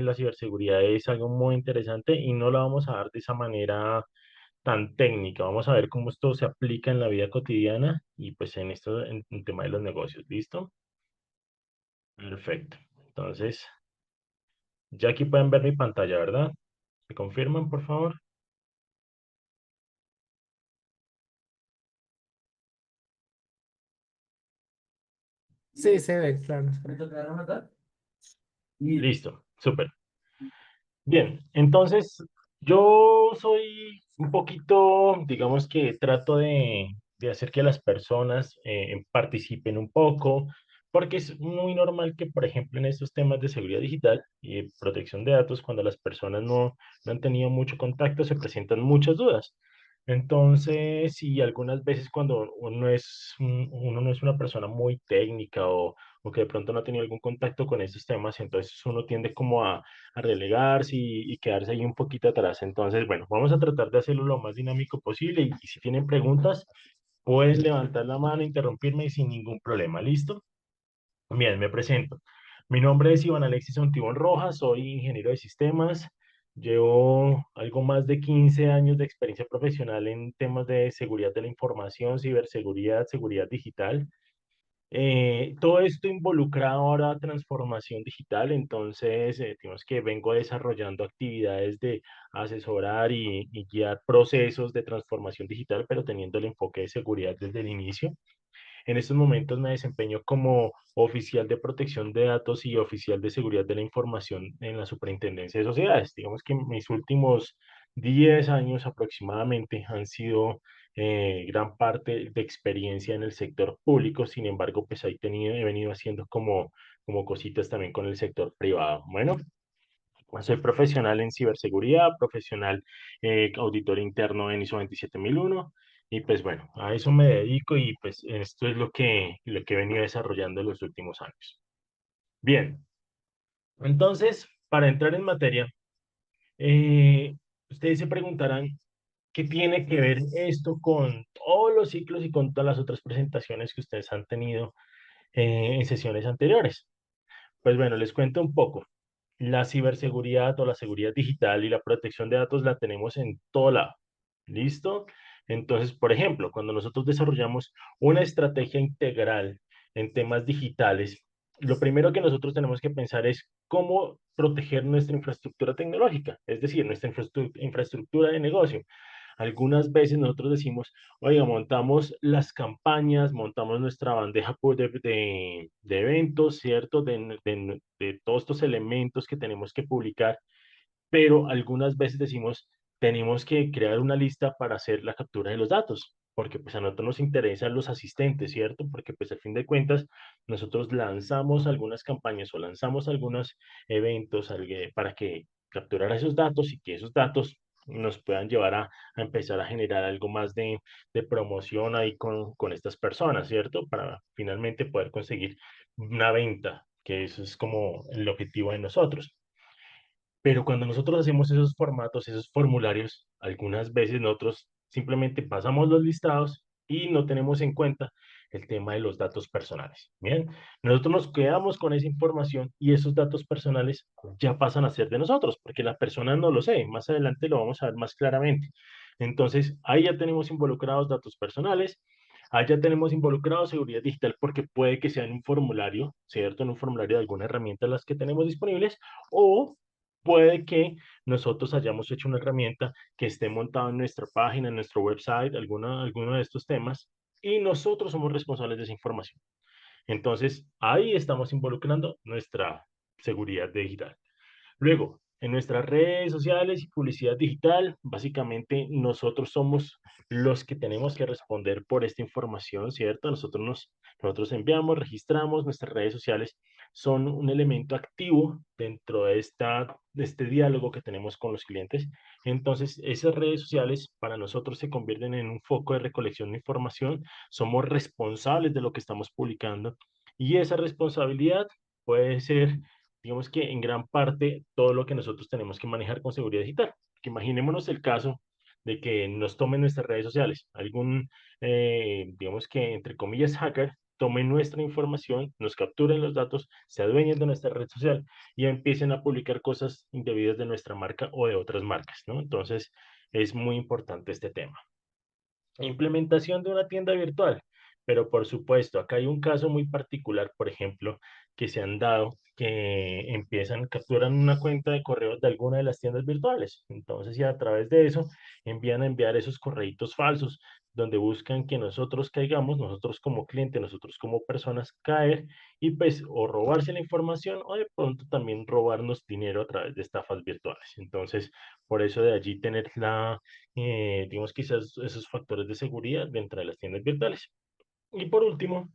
la ciberseguridad es algo muy interesante y no la vamos a dar de esa manera tan técnica. Vamos a ver cómo esto se aplica en la vida cotidiana y pues en esto, en tema de los negocios. ¿Listo? Perfecto. Entonces, ya aquí pueden ver mi pantalla, ¿verdad? ¿Me confirman, por favor? Sí, se ve, claro. Listo, súper. Bien, entonces yo soy un poquito, digamos que trato de hacer que las personas participen un poco, porque es muy normal que, por ejemplo, en estos temas de seguridad digital y de protección de datos, cuando las personas no han tenido mucho contacto, se presentan muchas dudas. Entonces, y algunas veces cuando uno no es una persona muy técnica o que de pronto no ha tenido algún contacto con estos temas, entonces uno tiende como a relegarse y quedarse ahí un poquito atrás. Entonces, bueno, vamos a tratar de hacerlo lo más dinámico posible y si tienen preguntas, pueden levantar la mano, interrumpirme sin ningún problema. ¿Listo? Bien, me presento. Mi nombre es Iván Alexis Ontibón Rojas, soy ingeniero de sistemas. Llevo algo más de 15 años de experiencia profesional en temas de seguridad de la información, ciberseguridad, seguridad digital. Todo esto involucra ahora transformación digital, entonces digamos que vengo desarrollando actividades de asesorar y guiar procesos de transformación digital, pero teniendo el enfoque de seguridad desde el inicio. En estos momentos me desempeño como oficial de protección de datos y oficial de seguridad de la información en la Superintendencia de Sociedades. Digamos que mis últimos 10 años aproximadamente han sido gran parte de experiencia en el sector público. Sin embargo, pues he venido haciendo como cositas también con el sector privado. Bueno, pues soy profesional en ciberseguridad, profesional auditor interno en ISO 27001 y pues bueno, a eso me dedico y pues esto es lo que he venido desarrollando en los últimos años. Bien, entonces, para entrar en materia, eh, ustedes se preguntarán qué tiene que ver esto con todos los ciclos y con todas las otras presentaciones que ustedes han tenido en sesiones anteriores. Pues bueno, les cuento un poco. La ciberseguridad o la seguridad digital y la protección de datos la tenemos en todo lado. ¿Listo? Entonces, por ejemplo, cuando nosotros desarrollamos una estrategia integral en temas digitales, lo primero que nosotros tenemos que pensar es cómo proteger nuestra infraestructura tecnológica, es decir, nuestra infraestructura de negocio. Algunas veces nosotros decimos, oiga, montamos las campañas, montamos nuestra bandeja de eventos, ¿cierto? De todos estos elementos que tenemos que publicar, pero algunas veces decimos, tenemos que crear una lista para hacer la captura de los datos, porque pues a nosotros nos interesan los asistentes, ¿cierto? Porque pues al fin de cuentas nosotros lanzamos algunas campañas o lanzamos algunos eventos para que capturar esos datos y que esos datos nos puedan llevar a empezar a generar algo más de promoción ahí con estas personas, ¿cierto? Para finalmente poder conseguir una venta, que eso es como el objetivo de nosotros. Pero cuando nosotros hacemos esos formatos, esos formularios, algunas veces nosotros simplemente pasamos los listados y no tenemos en cuenta el tema de los datos personales. Bien, nosotros nos quedamos con esa información y esos datos personales ya pasan a ser de nosotros, porque la persona no lo sé. Más adelante lo vamos a ver más claramente. Entonces, ahí ya tenemos involucrados datos personales. Ahí ya tenemos involucrado seguridad digital porque puede que sea en un formulario, ¿cierto? En un formulario de alguna herramienta las que tenemos disponibles o puede que nosotros hayamos hecho una herramienta que esté montada en nuestra página, en nuestro website, alguno de estos temas, y nosotros somos responsables de esa información. Entonces, ahí estamos involucrando nuestra seguridad digital. Luego, en nuestras redes sociales y publicidad digital, básicamente nosotros somos los que tenemos que responder por esta información, ¿cierto? Nosotros enviamos, registramos, nuestras redes sociales son un elemento activo dentro de este diálogo que tenemos con los clientes. Entonces, esas redes sociales para nosotros se convierten en un foco de recolección de información, somos responsables de lo que estamos publicando y esa responsabilidad puede ser digamos que en gran parte todo lo que nosotros tenemos que manejar con seguridad digital. Que imaginémonos el caso de que nos tomen nuestras redes sociales, digamos que entre comillas, hacker, tomen nuestra información, nos capturen los datos, se adueñen de nuestra red social y empiecen a publicar cosas indebidas de nuestra marca o de otras marcas, ¿no? Entonces, es muy importante este tema. Implementación de una tienda virtual. Pero por supuesto, acá hay un caso muy particular, por ejemplo, que se han dado, que capturan una cuenta de correo de alguna de las tiendas virtuales. Entonces, y a través de eso envían a enviar esos correitos falsos, donde buscan que nosotros caigamos, nosotros como cliente, nosotros como personas caer y pues o robarse la información o de pronto también robarnos dinero a través de estafas virtuales. Entonces, por eso de allí tener digamos, quizás esos factores de seguridad dentro de las tiendas virtuales. Y por último,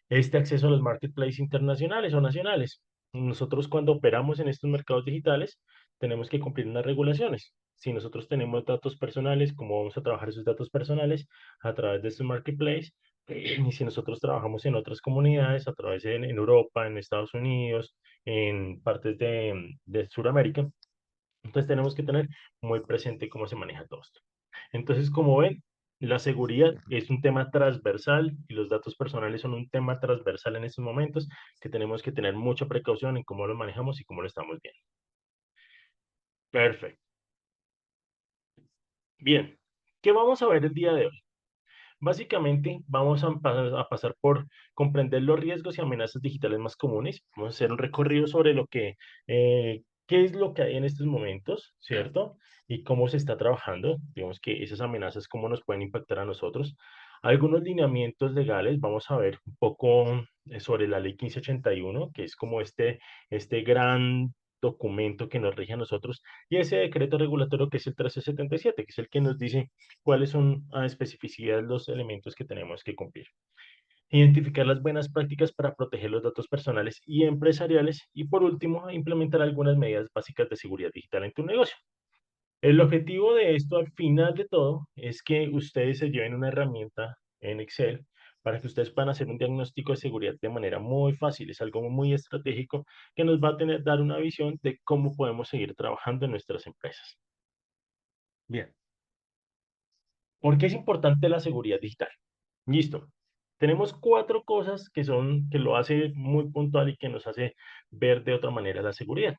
este acceso a los marketplaces internacionales o nacionales. Nosotros cuando operamos en estos mercados digitales tenemos que cumplir unas regulaciones. Si nosotros tenemos datos personales, ¿cómo vamos a trabajar esos datos personales a través de estos marketplaces? Y si nosotros trabajamos en otras comunidades, a través en Europa, en Estados Unidos, en partes de Sudamérica, entonces tenemos que tener muy presente cómo se maneja todo esto. Entonces, como ven, la seguridad es un tema transversal y los datos personales son un tema transversal en estos momentos que tenemos que tener mucha precaución en cómo lo manejamos y cómo lo estamos viendo. Perfecto. Bien, ¿qué vamos a ver el día de hoy? Básicamente, vamos a pasar por comprender los riesgos y amenazas digitales más comunes. Vamos a hacer un recorrido sobre qué es lo que hay en estos momentos, ¿cierto? Y cómo se está trabajando. Digamos que esas amenazas, cómo nos pueden impactar a nosotros. Algunos lineamientos legales, vamos a ver un poco sobre la ley 1581, que es como este gran documento que nos rige a nosotros, y ese decreto regulatorio que es el 1377, que es el que nos dice cuáles son a especificidad los elementos que tenemos que cumplir. Identificar las buenas prácticas para proteger los datos personales y empresariales. Y por último, implementar algunas medidas básicas de seguridad digital en tu negocio. El objetivo de esto, al final de todo, es que ustedes se lleven una herramienta en Excel para que ustedes puedan hacer un diagnóstico de seguridad de manera muy fácil. Es algo muy estratégico que nos va a dar una visión de cómo podemos seguir trabajando en nuestras empresas. Bien. ¿Por qué es importante la seguridad digital? Listo. Tenemos cuatro cosas que lo hace muy puntual y que nos hace ver de otra manera la seguridad.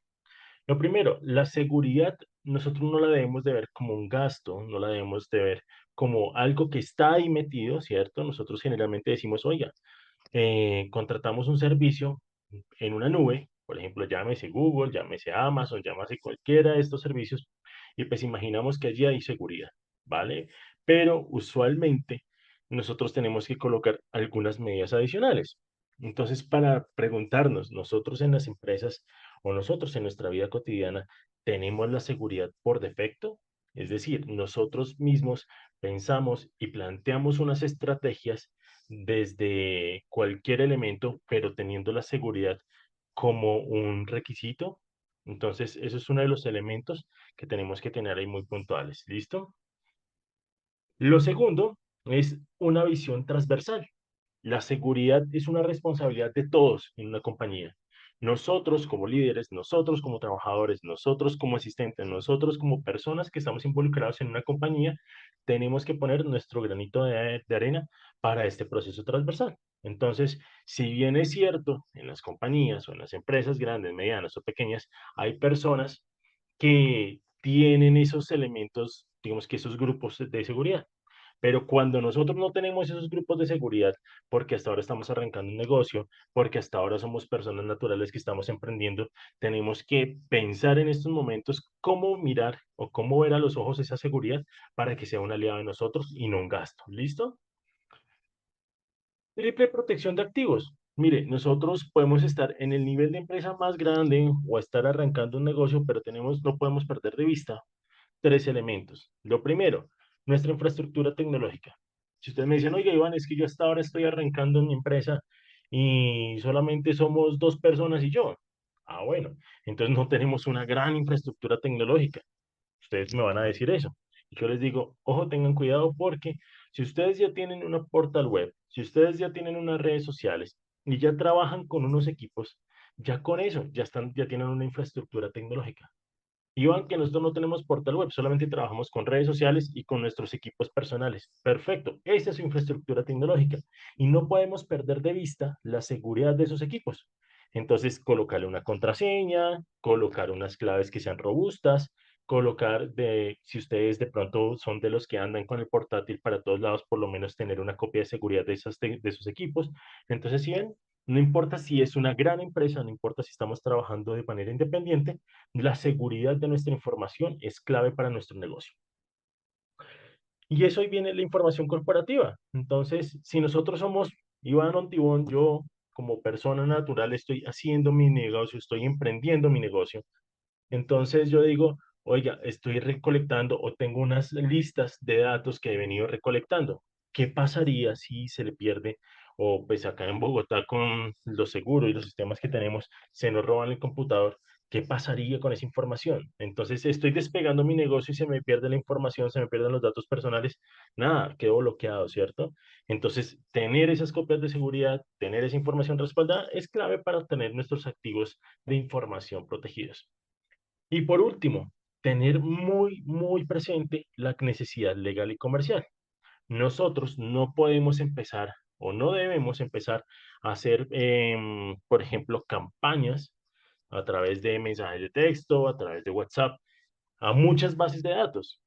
Lo primero, la seguridad nosotros no la debemos de ver como un gasto, no la debemos de ver como algo que está ahí metido, ¿cierto? Nosotros generalmente decimos, oiga, contratamos un servicio en una nube, por ejemplo, llámese Google, llámese Amazon, llámese cualquiera de estos servicios, y pues imaginamos que allí hay seguridad, ¿vale? Pero usualmente nosotros tenemos que colocar algunas medidas adicionales. Entonces, para preguntarnos, nosotros en las empresas o nosotros en nuestra vida cotidiana, ¿tenemos la seguridad por defecto? Es decir, nosotros mismos pensamos y planteamos unas estrategias desde cualquier elemento, pero teniendo la seguridad como un requisito. Entonces, eso es uno de los elementos que tenemos que tener ahí muy puntuales. ¿Listo? Lo segundo es una visión transversal. La seguridad es una responsabilidad de todos en una compañía. Nosotros como líderes, nosotros como trabajadores, nosotros como asistentes, nosotros como personas que estamos involucrados en una compañía, tenemos que poner nuestro granito de arena para este proceso transversal. Entonces, si bien es cierto, en las compañías o en las empresas grandes, medianas o pequeñas, hay personas que tienen esos elementos, digamos que esos grupos de seguridad. Pero cuando nosotros no tenemos esos grupos de seguridad, porque hasta ahora estamos arrancando un negocio, porque hasta ahora somos personas naturales que estamos emprendiendo, tenemos que pensar en estos momentos cómo mirar o cómo ver a los ojos esa seguridad para que sea un aliado de nosotros y no un gasto. ¿Listo? Triple protección de activos. Mire, nosotros podemos estar en el nivel de empresa más grande o estar arrancando un negocio, pero no podemos perder de vista tres elementos. Lo primero, nuestra infraestructura tecnológica. Si ustedes me dicen, oye, Iván, es que yo hasta ahora estoy arrancando en mi empresa y solamente somos dos personas y yo. Ah, bueno, entonces no tenemos una gran infraestructura tecnológica. Ustedes me van a decir eso. Y yo les digo, ojo, tengan cuidado porque si ustedes ya tienen una portal web, si ustedes ya tienen unas redes sociales y ya trabajan con unos equipos, ya con eso ya tienen una infraestructura tecnológica. Iván, que nosotros no tenemos portal web, solamente trabajamos con redes sociales y con nuestros equipos personales. Perfecto, esa es su infraestructura tecnológica y no podemos perder de vista la seguridad de esos equipos. Entonces, colocarle una contraseña, colocar unas claves que sean robustas, colocar si ustedes de pronto son de los que andan con el portátil para todos lados, por lo menos tener una copia de seguridad de esos equipos. Entonces, si ven, no importa si es una gran empresa, no importa si estamos trabajando de manera independiente, la seguridad de nuestra información es clave para nuestro negocio. Y eso ahí viene la información corporativa. Entonces, si nosotros somos Iván Ontibón, yo como persona natural estoy haciendo mi negocio, estoy emprendiendo mi negocio, entonces yo digo, oiga, estoy recolectando o tengo unas listas de datos que he venido recolectando. ¿Qué pasaría si se le pierde? O pues acá en Bogotá con los seguros y los sistemas que tenemos, se nos roban el computador. ¿Qué pasaría con esa información? Entonces estoy despegando mi negocio y se me pierde la información, se me pierden los datos personales. Nada, quedo bloqueado, ¿cierto? Entonces, tener esas copias de seguridad, tener esa información respaldada es clave para tener nuestros activos de información protegidos. Y por último, tener muy presente la necesidad legal y comercial. Nosotros no podemos empezar o no debemos empezar a hacer, por ejemplo, campañas a través de mensajes de texto, a través de WhatsApp, a muchas bases de datos.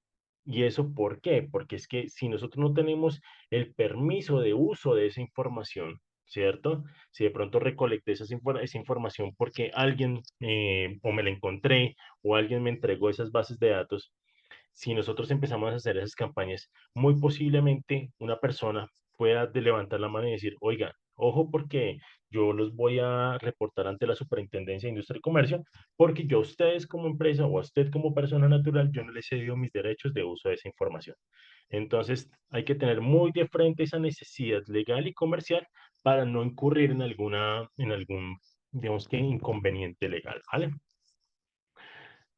¿Y eso por qué? Porque es que si nosotros no tenemos el permiso de uso de esa información, ¿cierto? Si de pronto recolecté esa información porque alguien o me la encontré o alguien me entregó esas bases de datos, si nosotros empezamos a hacer esas campañas, muy posiblemente una persona pueda levantar la mano y decir, oiga, ojo porque yo los voy a reportar ante la Superintendencia de Industria y Comercio, porque yo a ustedes como empresa o a usted como persona natural, yo no les he cedido mis derechos de uso de esa información. Entonces, hay que tener muy de frente esa necesidad legal y comercial para no incurrir en algún, digamos que, inconveniente legal, ¿vale?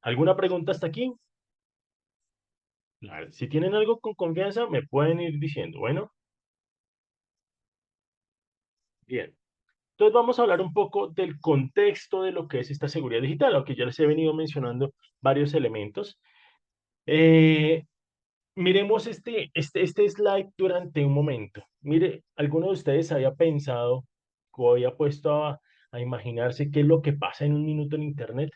¿Alguna pregunta hasta aquí? Claro, si tienen algo con confianza, me pueden ir diciendo. Bueno, bien. Entonces vamos a hablar un poco del contexto de lo que es esta seguridad digital, aunque ya les he venido mencionando varios elementos. Eh, Miremos este slide durante un momento. Mire, ¿alguno de ustedes había pensado o había puesto a imaginarse qué es lo que pasa en un minuto en Internet?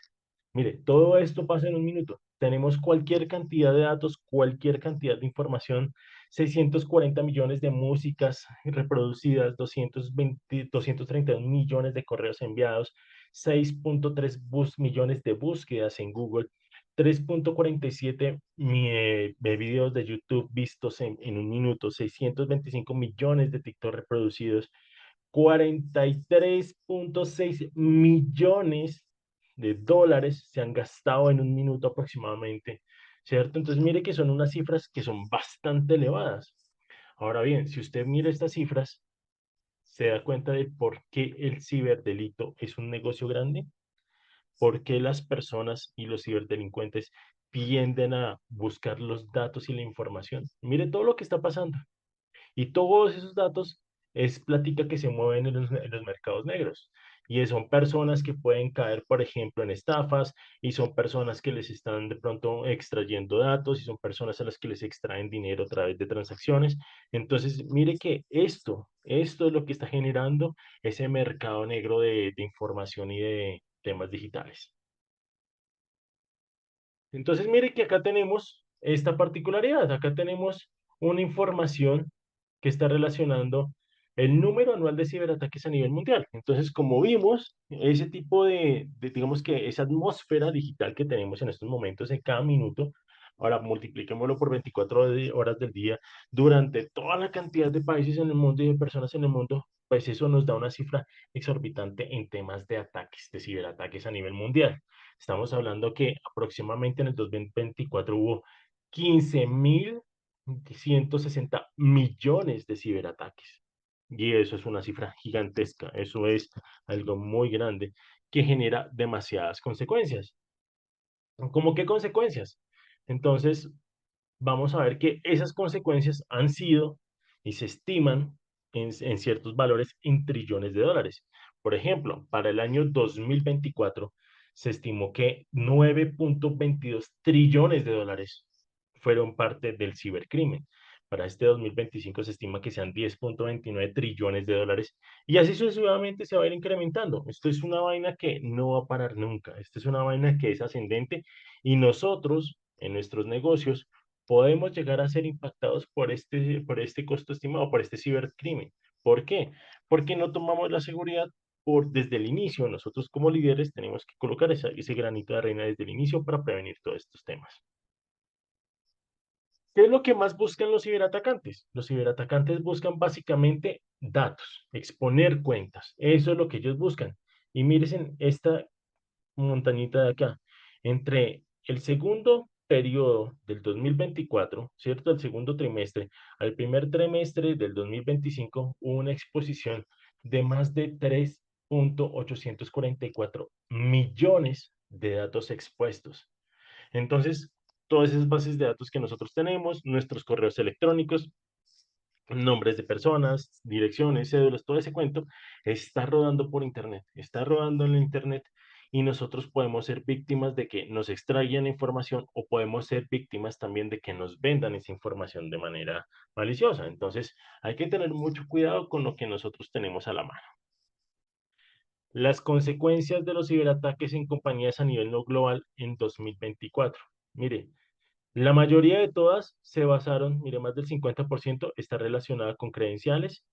Mire, todo esto pasa en un minuto. Tenemos cualquier cantidad de datos, cualquier cantidad de información, 640 millones de músicas reproducidas, 231 millones de correos enviados, 6.3 millones de búsquedas en Google, 3.47 de videos de YouTube vistos en un minuto, 625 millones de TikTok reproducidos, 43.6 millones de dólares se han gastado en un minuto aproximadamente, ¿cierto? Entonces mire que son unas cifras que son bastante elevadas. Ahora bien, si usted mira estas cifras, se da cuenta de por qué el ciberdelito es un negocio grande, por qué las personas y los ciberdelincuentes tienden a buscar los datos y la información. Mire todo lo que está pasando. Y todos esos datos es plática que se mueven en los mercados negros. Y son personas que pueden caer, por ejemplo, en estafas, y son personas que les están de pronto extrayendo datos, y son personas a las que les extraen dinero a través de transacciones. Entonces, mire que esto es lo que está generando ese mercado negro de información y de temas digitales. Entonces, mire que acá tenemos esta particularidad. Acá tenemos una información que está relacionando el número anual de ciberataques a nivel mundial. Entonces, como vimos, ese tipo digamos que esa atmósfera digital que tenemos en estos momentos en cada minuto, ahora multipliquémoslo por 24 horas del día, durante toda la cantidad de países en el mundo y de personas en el mundo, pues eso nos da una cifra exorbitante en temas de ataques, de ciberataques a nivel mundial. Estamos hablando que aproximadamente en el 2024 hubo 15.160 millones de ciberataques. Y eso es una cifra gigantesca, eso es algo muy grande que genera demasiadas consecuencias. ¿Cómo qué consecuencias? Entonces, vamos a ver que esas consecuencias han sido y se estiman en ciertos valores en trillones de dólares. Por ejemplo, para el año 2024 se estimó que 9,22 trillones de dólares fueron parte del cibercrimen. Para este 2025 se estima que sean 10,29 trillones de dólares y así sucesivamente se va a ir incrementando. Esto es una vaina que no va a parar nunca. Esto es una vaina que es ascendente y nosotros en nuestros negocios podemos llegar a ser impactados por este costo estimado, por este cibercrimen. ¿Por qué? Porque no tomamos la seguridad desde el inicio. Nosotros como líderes tenemos que colocar ese granito de arena desde el inicio para prevenir todos estos temas. ¿Qué es lo que más buscan los ciberatacantes? Los ciberatacantes buscan básicamente datos, exponer cuentas. Eso es lo que ellos buscan. Y miren esta montañita de acá. Entre el segundo periodo del 2024, ¿cierto? El segundo trimestre, al primer trimestre del 2025, hubo una exposición de más de 3,844 millones de datos expuestos. Entonces, todas esas bases de datos que nosotros tenemos, nuestros correos electrónicos, nombres de personas, direcciones, cédulas, todo ese cuento está rodando por Internet, está rodando en la Internet y nosotros podemos ser víctimas de que nos extraigan información o podemos ser víctimas también de que nos vendan esa información de manera maliciosa. Entonces, hay que tener mucho cuidado con lo que nosotros tenemos a la mano. Las consecuencias de los ciberataques en compañías a nivel no global en 2024. Mire, la mayoría de todas se basaron, mire, más del 50% está relacionada con credenciales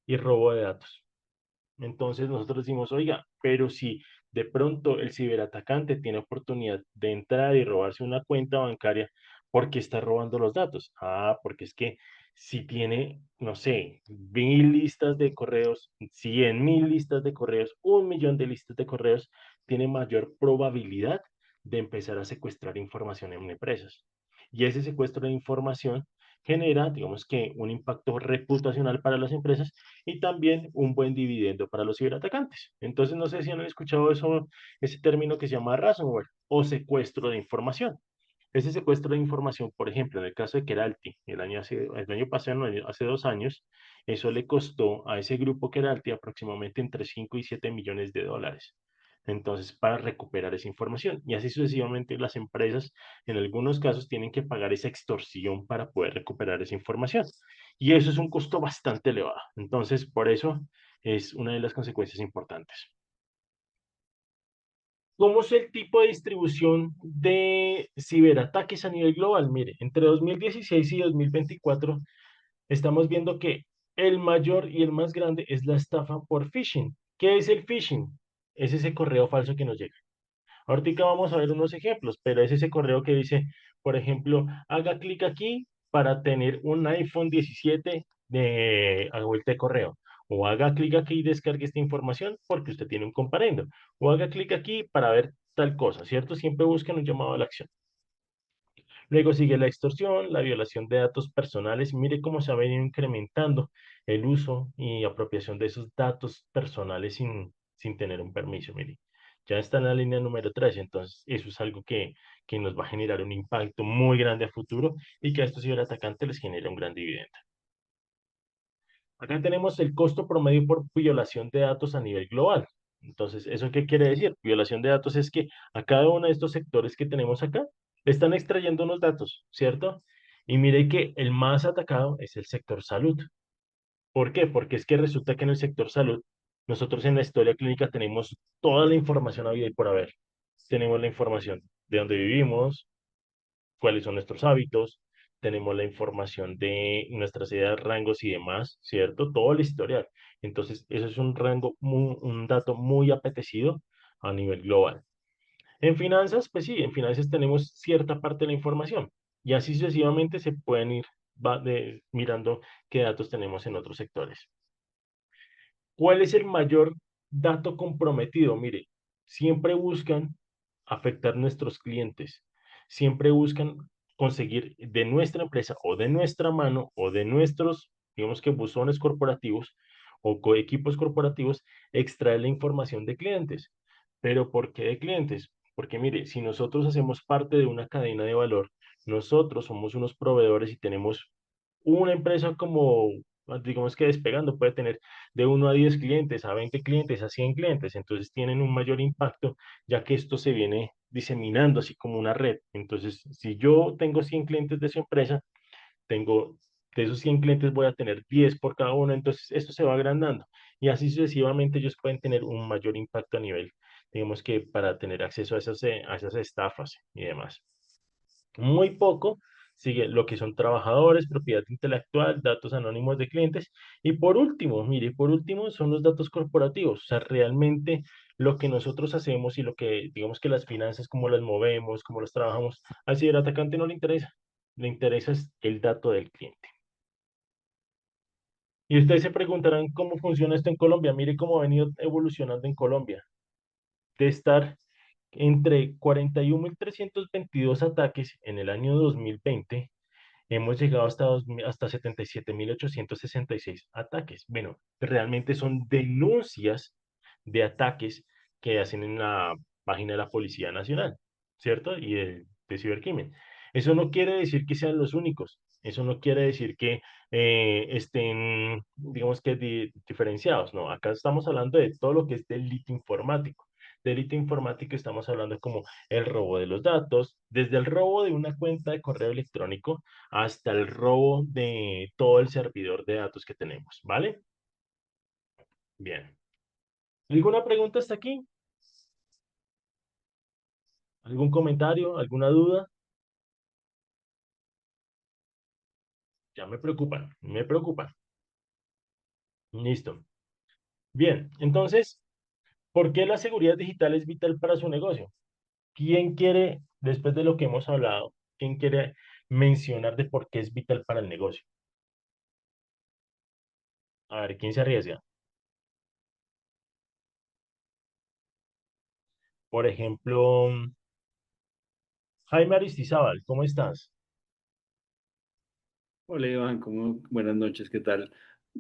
y robo de datos. Entonces nosotros decimos, oiga, pero si de pronto el ciberatacante tiene oportunidad de entrar y robarse una cuenta bancaria, ¿por qué está robando los datos? Ah, porque es que si tiene, no sé, 1.000 listas de correos, 100.000 listas de correos, 1.000.000 de listas de correos, tiene mayor probabilidad de empezar a secuestrar información en empresas. Y ese secuestro de información genera, digamos que, un impacto reputacional para las empresas y también un buen dividendo para los ciberatacantes. Entonces, no sé si han escuchado eso, ese término que se llama ransomware o secuestro de información. Ese secuestro de información, por ejemplo, en el caso de Keralty, el año pasado, no, hace 2 años, eso le costó a ese grupo Keralty aproximadamente entre 5 y 7 millones de dólares. Entonces, para recuperar esa información. Y así sucesivamente las empresas, en algunos casos, tienen que pagar esa extorsión para poder recuperar esa información. Y eso es un costo bastante elevado. Entonces, por eso es una de las consecuencias importantes. ¿Cómo es el tipo de distribución de ciberataques a nivel global? Mire, entre 2016 y 2024 estamos viendo que el mayor y el más grande es la estafa por phishing. ¿Qué es el phishing? Es ese correo falso que nos llega. Ahorita vamos a ver unos ejemplos, pero es ese correo que dice, por ejemplo, haga clic aquí para tener un iPhone 17 a vuelta de correo. O haga clic aquí y descargue esta información porque usted tiene un comparendo. O haga clic aquí para ver tal cosa, ¿cierto? Siempre buscan un llamado a la acción. Luego sigue la extorsión, la violación de datos personales. Mire cómo se ha venido incrementando el uso y apropiación de esos datos personales sin tener un permiso. Mire, ya está en la línea número 3. Entonces eso es algo que nos va a generar un impacto muy grande a futuro y que a estos ciberatacantes les genera un gran dividendo. Acá tenemos el costo promedio por violación de datos a nivel global. Entonces, ¿eso qué quiere decir? Violación de datos es que a cada uno de estos sectores que tenemos acá le están extrayendo unos datos, ¿cierto? Y mire que el más atacado es el sector salud. ¿Por qué? Porque es que resulta que en el sector salud, nosotros en la historia clínica tenemos toda la información habida y por haber. Tenemos la información de dónde vivimos, cuáles son nuestros hábitos, tenemos la información de nuestras edades, rangos y demás, ¿cierto? Todo el historial. Entonces, eso es un dato muy apetecido a nivel global. En finanzas, pues sí, en finanzas tenemos cierta parte de la información y así sucesivamente se pueden ir mirando qué datos tenemos en otros sectores. ¿Cuál es el mayor dato comprometido? Mire, siempre buscan afectar nuestros clientes, siempre buscan conseguir de nuestra empresa o de nuestra mano o de nuestros, digamos que buzones corporativos o equipos corporativos, extraer la información de clientes. ¿Pero por qué de clientes? Porque mire, si nosotros hacemos parte de una cadena de valor, nosotros somos unos proveedores y tenemos una empresa como digamos que despegando, puede tener de 1 a 10 clientes, a 20 clientes, a 100 clientes, entonces tienen un mayor impacto, ya que esto se viene diseminando así como una red. Entonces, si yo tengo 100 clientes de su empresa, tengo, de esos 100 clientes voy a tener 10 por cada uno, entonces esto se va agrandando y así sucesivamente ellos pueden tener un mayor impacto a nivel, digamos que para tener acceso a esas estafas y demás. Muy poco sigue lo que son trabajadores, propiedad intelectual, datos anónimos de clientes y por último, mire, por último son los datos corporativos, o sea, realmente lo que nosotros hacemos y lo que, digamos que las finanzas, cómo las movemos, cómo las trabajamos, al ciberatacante no le interesa es el dato del cliente. Y ustedes se preguntarán cómo funciona esto en Colombia. Mire cómo ha venido evolucionando en Colombia. De estar entre 41.322 ataques en el año 2020, hemos llegado hasta 77.866 ataques. Bueno, realmente son denuncias de ataques que hacen en la página de la Policía Nacional, ¿cierto? Y de cibercrimen. Eso no quiere decir que sean los únicos. Eso no quiere decir que estén, digamos que diferenciados. No, acá estamos hablando de todo lo que es delito informático. Delito informático estamos hablando como el robo de los datos, desde el robo de una cuenta de correo electrónico hasta el robo de todo el servidor de datos que tenemos, ¿vale? Bien. ¿Alguna pregunta hasta aquí? ¿Algún comentario? ¿Alguna duda? Ya me preocupan, me preocupan. Listo. Bien, entonces, ¿por qué la seguridad digital es vital para su negocio? ¿Quién quiere, después de lo que hemos hablado, quién quiere mencionar de por qué es vital para el negocio? A ver, ¿quién se arriesga? Por ejemplo, Jaime Aristizábal, ¿cómo estás? Hola Iván, buenas noches, ¿qué tal?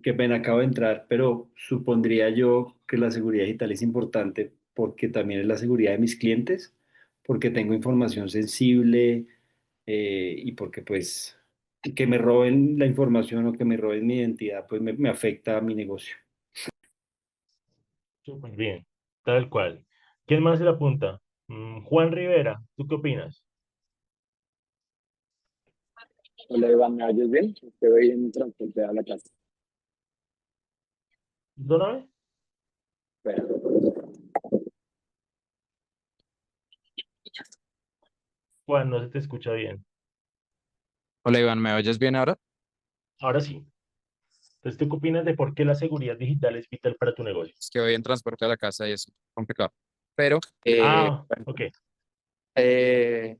Qué pena, acabo de entrar, pero supondría yo que la seguridad digital es importante porque también es la seguridad de mis clientes, porque tengo información sensible y porque pues que me roben la información o que me roben mi identidad, pues me afecta a mi negocio. Súper bien, tal cual. ¿Quién más se la apunta? Juan Rivera, ¿tú qué opinas? Hola Iván, ¿me oyes bien? Te voy en transporte a la casa. Perdóname. Espera. Juan, no se te escucha bien. Hola Iván, ¿me oyes bien ahora? Ahora sí. Entonces, ¿tú qué opinas de por qué la seguridad digital es vital para tu negocio? Es que voy en transporte a la casa y es complicado. Pero Ah, bueno, ok. eh,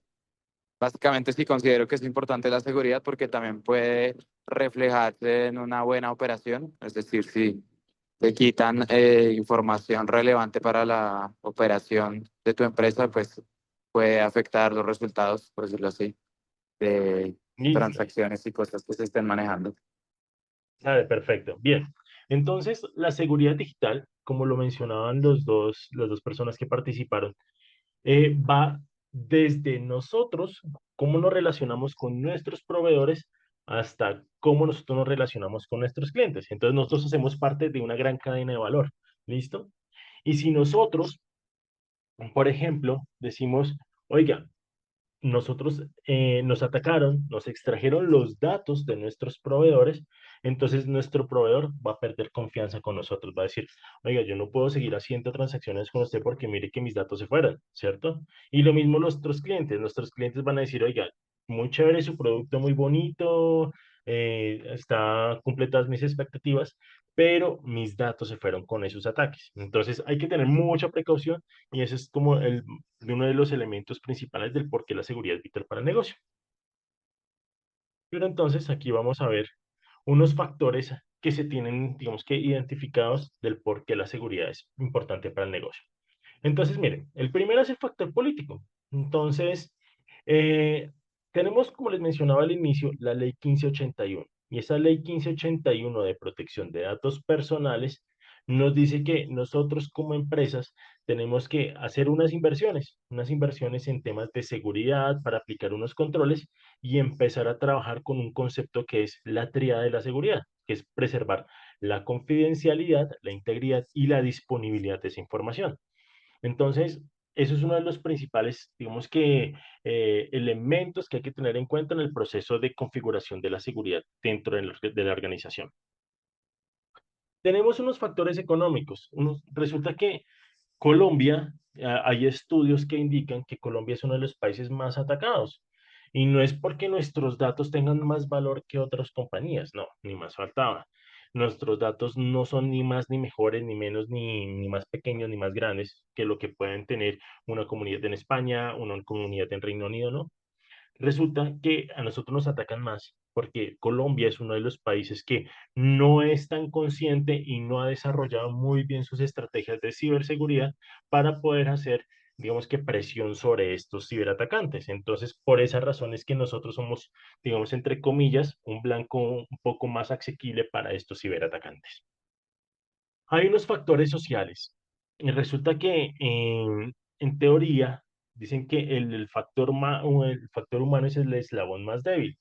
básicamente sí considero que es importante la seguridad porque también puede reflejarse en una buena operación. Es decir, si te quitan información relevante para la operación de tu empresa, pues puede afectar los resultados, por decirlo así, de Listo. transacciones y cosas que se estén manejando. Vale, perfecto. Bien. Entonces, la seguridad digital, como lo mencionaban las dos personas que participaron, va desde nosotros, cómo nos relacionamos con nuestros proveedores, hasta cómo nosotros nos relacionamos con nuestros clientes. Entonces, nosotros hacemos parte de una gran cadena de valor. ¿Listo? Y si nosotros, por ejemplo, decimos, oiga, nosotros nos atacaron, nos extrajeron los datos de nuestros proveedores, entonces nuestro proveedor va a perder confianza con nosotros, va a decir, oiga, yo no puedo seguir haciendo transacciones con usted porque mire que mis datos se fueron, ¿cierto? Y lo mismo nuestros clientes van a decir, oiga, muy chévere su producto, muy bonito, cumple todas mis expectativas, pero mis datos se fueron con esos ataques. Entonces hay que tener mucha precaución y ese es como uno de los elementos principales del por qué la seguridad es vital para el negocio. Pero entonces aquí vamos a ver unos factores que se tienen, digamos que identificados del por qué la seguridad es importante para el negocio. Entonces, miren, el primero es el factor político. Entonces, eh, tenemos, como les mencionaba al inicio, la ley 1581. Y esa ley 1581 de protección de datos personales nos dice que nosotros como empresas tenemos que hacer unas inversiones en temas de seguridad para aplicar unos controles y empezar a trabajar con un concepto que es la tríada de la seguridad. que es preservar la confidencialidad, la integridad y la disponibilidad de esa información. Entonces, eso es uno de los principales, digamos que, elementos que hay que tener en cuenta en el proceso de configuración de la seguridad dentro de la organización. Tenemos unos factores económicos. Resulta que Colombia, hay estudios que indican que Colombia es uno de los países más atacados. Y no es porque nuestros datos tengan más valor que otras compañías, no, ni más faltaba. Nuestros datos no son ni más ni mejores, ni menos, ni más pequeños, ni más grandes que lo que pueden tener una comunidad en España, una comunidad en Reino Unido, ¿no? Resulta que a nosotros nos atacan más porque Colombia es uno de los países que no es tan consciente y no ha desarrollado muy bien sus estrategias de ciberseguridad para poder hacer, digamos que, presión sobre estos ciberatacantes. Entonces, por esa razón es que nosotros somos, digamos, entre comillas, un blanco un poco más asequible para estos ciberatacantes. Hay unos factores sociales. Y resulta que en teoría dicen que el factor humano es el eslabón más débil.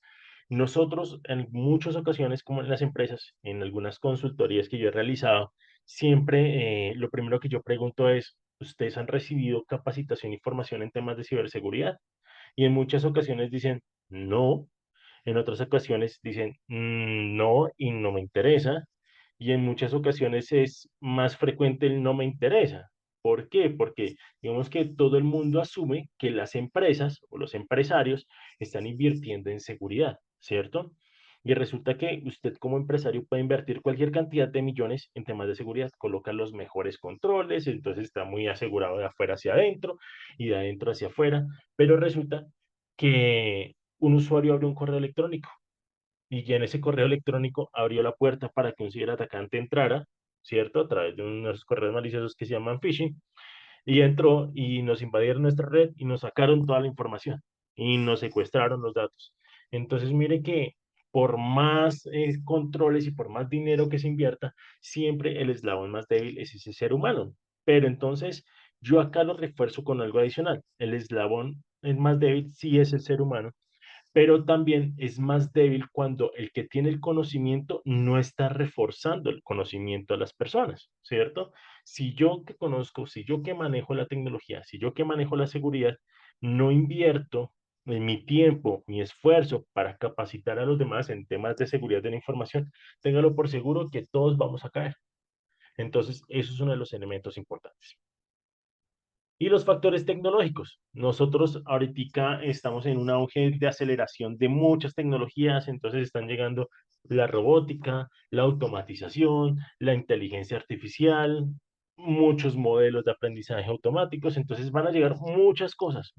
Nosotros en muchas ocasiones, como en las empresas, en algunas consultorías que yo he realizado, siempre lo primero que yo pregunto es, ¿ustedes han recibido capacitación y formación en temas de ciberseguridad? Y en muchas ocasiones dicen, no. En otras ocasiones dicen, no y no me interesa. Y en muchas ocasiones es más frecuente el no me interesa. ¿Por qué? Porque digamos que todo el mundo asume que las empresas o los empresarios están invirtiendo en seguridad, ¿cierto? Y resulta que usted como empresario puede invertir cualquier cantidad de millones en temas de seguridad, coloca los mejores controles, entonces está muy asegurado de afuera hacia adentro y de adentro hacia afuera, pero resulta que un usuario abrió un correo electrónico y ya en ese correo electrónico abrió la puerta para que un ciberatacante entrara, ¿cierto? A través de unos correos maliciosos que se llaman phishing, y entró y nos invadieron nuestra red y nos sacaron toda la información y nos secuestraron los datos. Entonces, mire que por más controles y por más dinero que se invierta, siempre el eslabón más débil es ese ser humano. Pero entonces, yo acá lo refuerzo con algo adicional. El eslabón es más débil sí es el ser humano, pero también es más débil cuando el que tiene el conocimiento no está reforzando el conocimiento a las personas, ¿cierto? Si yo que conozco, si yo que manejo la tecnología, si yo que manejo la seguridad, no invierto en mi tiempo, mi esfuerzo para capacitar a los demás en temas de seguridad de la información, téngalo por seguro que todos vamos a caer. Entonces, eso es uno de los elementos importantes. Y los factores tecnológicos. Nosotros ahorita estamos en un auge de aceleración de muchas tecnologías, entonces están llegando la robótica, la automatización, la inteligencia artificial, muchos modelos de aprendizaje automáticos, entonces van a llegar muchas cosas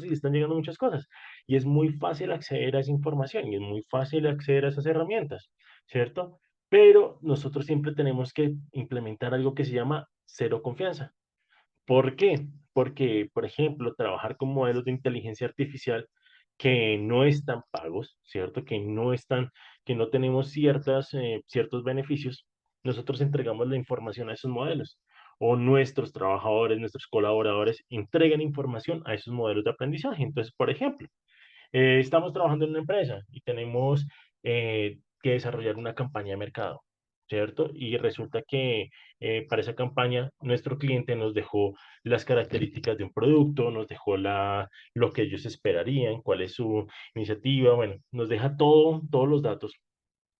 y están llegando muchas cosas. Y es muy fácil acceder a esa información y es muy fácil acceder a esas herramientas, ¿cierto? Pero nosotros siempre tenemos que implementar algo que se llama cero confianza. ¿Por qué? Porque, por ejemplo, trabajar con modelos de inteligencia artificial que no están pagos, ¿cierto? Que no tenemos ciertos beneficios, nosotros entregamos la información a esos modelos. O nuestros trabajadores, nuestros colaboradores entregan información a esos modelos de aprendizaje. Entonces, por ejemplo, estamos trabajando en una empresa y tenemos que desarrollar una campaña de mercado, ¿cierto? Y resulta que para esa campaña nuestro cliente nos dejó las características de un producto, nos dejó lo que ellos esperarían, cuál es su iniciativa, bueno, nos deja todos los datos.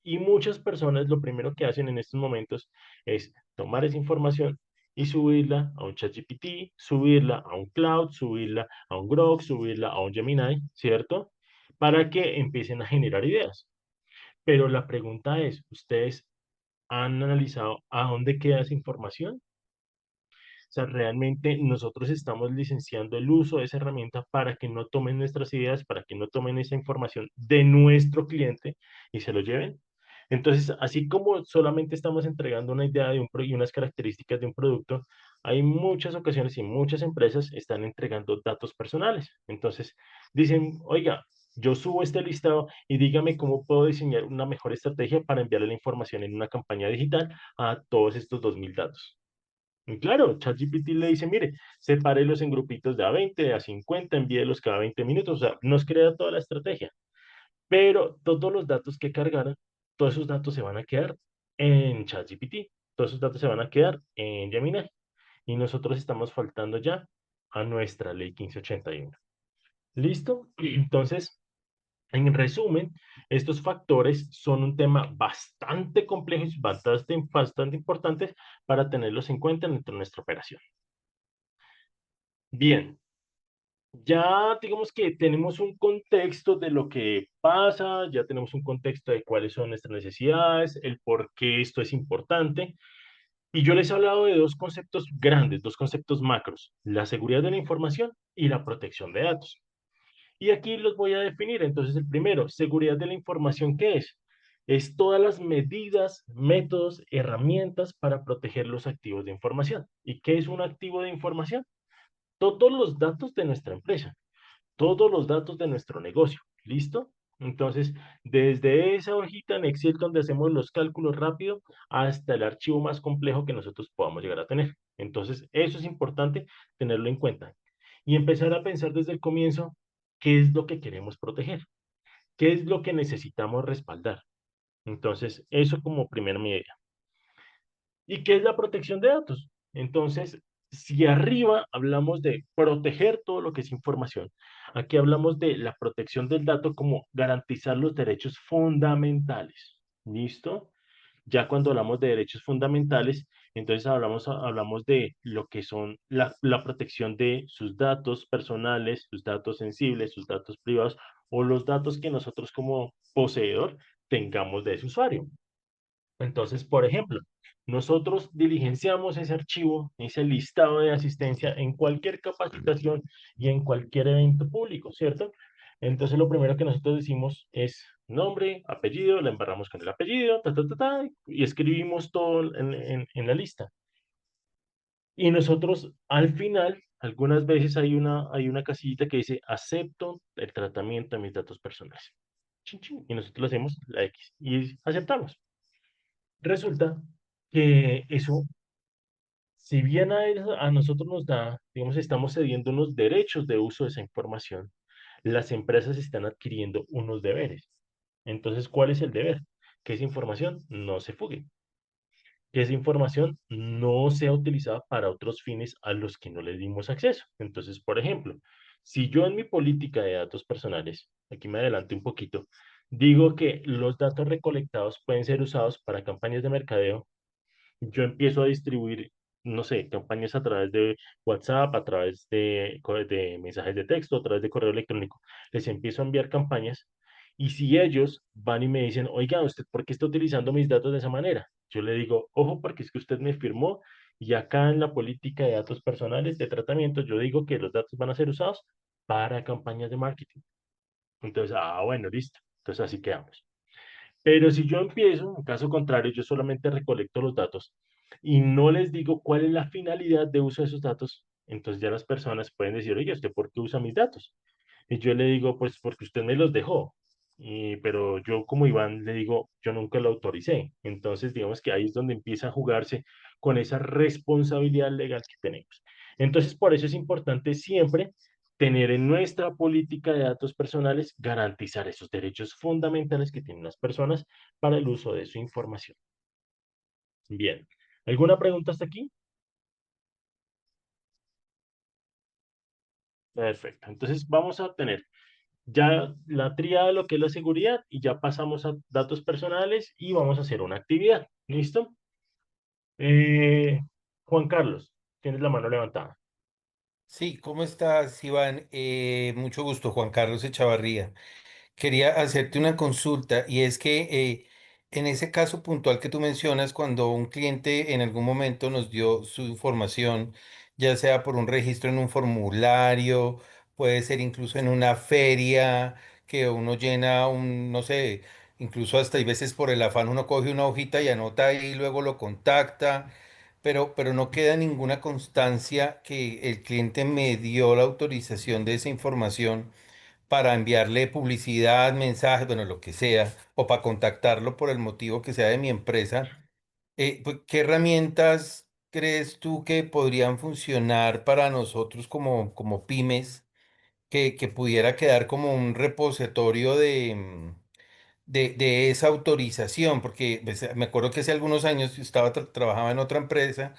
Y muchas personas lo primero que hacen en estos momentos es tomar esa información y subirla a un ChatGPT, subirla a un Cloud, subirla a un Grok, subirla a un Gemini, ¿cierto? Para que empiecen a generar ideas. Pero la pregunta es, ¿ustedes han analizado a dónde queda esa información? O sea, realmente nosotros estamos licenciando el uso de esa herramienta para que no tomen nuestras ideas, para que no tomen esa información de nuestro cliente y se lo lleven. Entonces, así como solamente estamos entregando una idea y unas características de un producto, hay muchas ocasiones y muchas empresas están entregando datos personales. Entonces, dicen, oiga, yo subo este listado y dígame cómo puedo diseñar una mejor estrategia para enviarle la información en una campaña digital a todos estos 2000 datos. Y claro, ChatGPT le dice, mire, sepárelos en grupitos de a 20, de a 50, envíelos cada 20 minutos, o sea, nos crea toda la estrategia. Pero todos los datos que cargaron todos esos datos se van a quedar en ChatGPT, todos esos datos se van a quedar en Gemini y nosotros estamos faltando ya a nuestra ley 1581. ¿Listo? Entonces, en resumen, estos factores son un tema bastante complejo y bastante importantes para tenerlos en cuenta dentro de nuestra operación. Bien, ya digamos que tenemos un contexto de lo que pasa, ya tenemos un contexto de cuáles son nuestras necesidades, el por qué esto es importante. Y yo les he hablado de dos conceptos grandes, dos conceptos macros, la seguridad de la información y la protección de datos. Y aquí los voy a definir. Entonces, el primero, seguridad de la información, ¿qué es? Es todas las medidas, métodos, herramientas para proteger los activos de información. ¿Y qué es un activo de información? Todos los datos de nuestra empresa, todos los datos de nuestro negocio. ¿Listo? Entonces, desde esa hojita en Excel donde hacemos los cálculos rápido hasta el archivo más complejo que nosotros podamos llegar a tener. Entonces, eso es importante tenerlo en cuenta y empezar a pensar desde el comienzo qué es lo que queremos proteger, qué es lo que necesitamos respaldar. Entonces, eso como primera medida. ¿Y qué es la protección de datos? Entonces, si arriba hablamos de proteger todo lo que es información, aquí hablamos de la protección del dato como garantizar los derechos fundamentales. ¿Listo? Ya cuando hablamos de derechos fundamentales, entonces hablamos de lo que son la protección de sus datos personales, sus datos sensibles, sus datos privados o los datos que nosotros como poseedor tengamos de ese usuario. Entonces, por ejemplo, nosotros diligenciamos ese archivo, ese listado de asistencia en cualquier capacitación y en cualquier evento público, ¿cierto? Entonces, lo primero que nosotros decimos es nombre, apellido, la embarramos con el apellido, y escribimos todo en la lista. Y nosotros, al final, algunas veces hay una casillita que dice, acepto el tratamiento de mis datos personales. Chin, chin, y nosotros le hacemos la X y aceptamos. Resulta que eso, si bien a nosotros nos da, digamos, estamos cediendo unos derechos de uso de esa información, las empresas están adquiriendo unos deberes. Entonces, ¿cuál es el deber? Que esa información no se fugue, que esa información no sea utilizada para otros fines a los que no le dimos acceso. Entonces, por ejemplo, si yo en mi política de datos personales, aquí me adelanto un poquito, digo que los datos recolectados pueden ser usados para campañas de mercadeo, yo empiezo a distribuir, no sé, campañas a través de WhatsApp, a través de mensajes de texto, a través de correo electrónico. Les empiezo a enviar campañas y si ellos van y me dicen, oiga, ¿usted por qué está utilizando mis datos de esa manera? Yo le digo, ojo, porque es que usted me firmó y acá en la política de datos personales de tratamiento, yo digo que los datos van a ser usados para campañas de marketing. Entonces, bueno, listo. Entonces así quedamos. Pero si yo empiezo, en caso contrario, yo solamente recolecto los datos y no les digo cuál es la finalidad de uso de esos datos, entonces ya las personas pueden decir, oye, ¿usted por qué usa mis datos? Y yo le digo, pues porque usted me los dejó. Pero yo como Iván le digo, yo nunca lo autoricé. Entonces, digamos que ahí es donde empieza a jugarse con esa responsabilidad legal que tenemos. Entonces, por eso es importante siempre tener en nuestra política de datos personales, garantizar esos derechos fundamentales que tienen las personas para el uso de su información. Bien. ¿Alguna pregunta hasta aquí? Perfecto. Entonces, vamos a tener ya la tríada de lo que es la seguridad y ya pasamos a datos personales y vamos a hacer una actividad. ¿Listo? Eh, Juan Carlos, tienes la mano levantada. Sí, ¿cómo estás, Iván? Mucho gusto, Juan Carlos Echavarría. Quería hacerte una consulta y es que en ese caso puntual que tú mencionas, cuando un cliente en algún momento nos dio su información, ya sea por un registro en un formulario, puede ser incluso en una feria, que uno llena un, no sé, incluso hasta hay veces por el afán uno coge una hojita y anota ahí y luego lo contacta, pero no queda ninguna constancia que el cliente me dio la autorización de esa información para enviarle publicidad, mensajes, bueno, lo que sea, o para contactarlo por el motivo que sea de mi empresa. Pues, ¿qué herramientas crees tú que podrían funcionar para nosotros como pymes, que pudiera quedar como un repositorio de esa autorización, porque pues, me acuerdo que hace algunos años yo trabajaba en otra empresa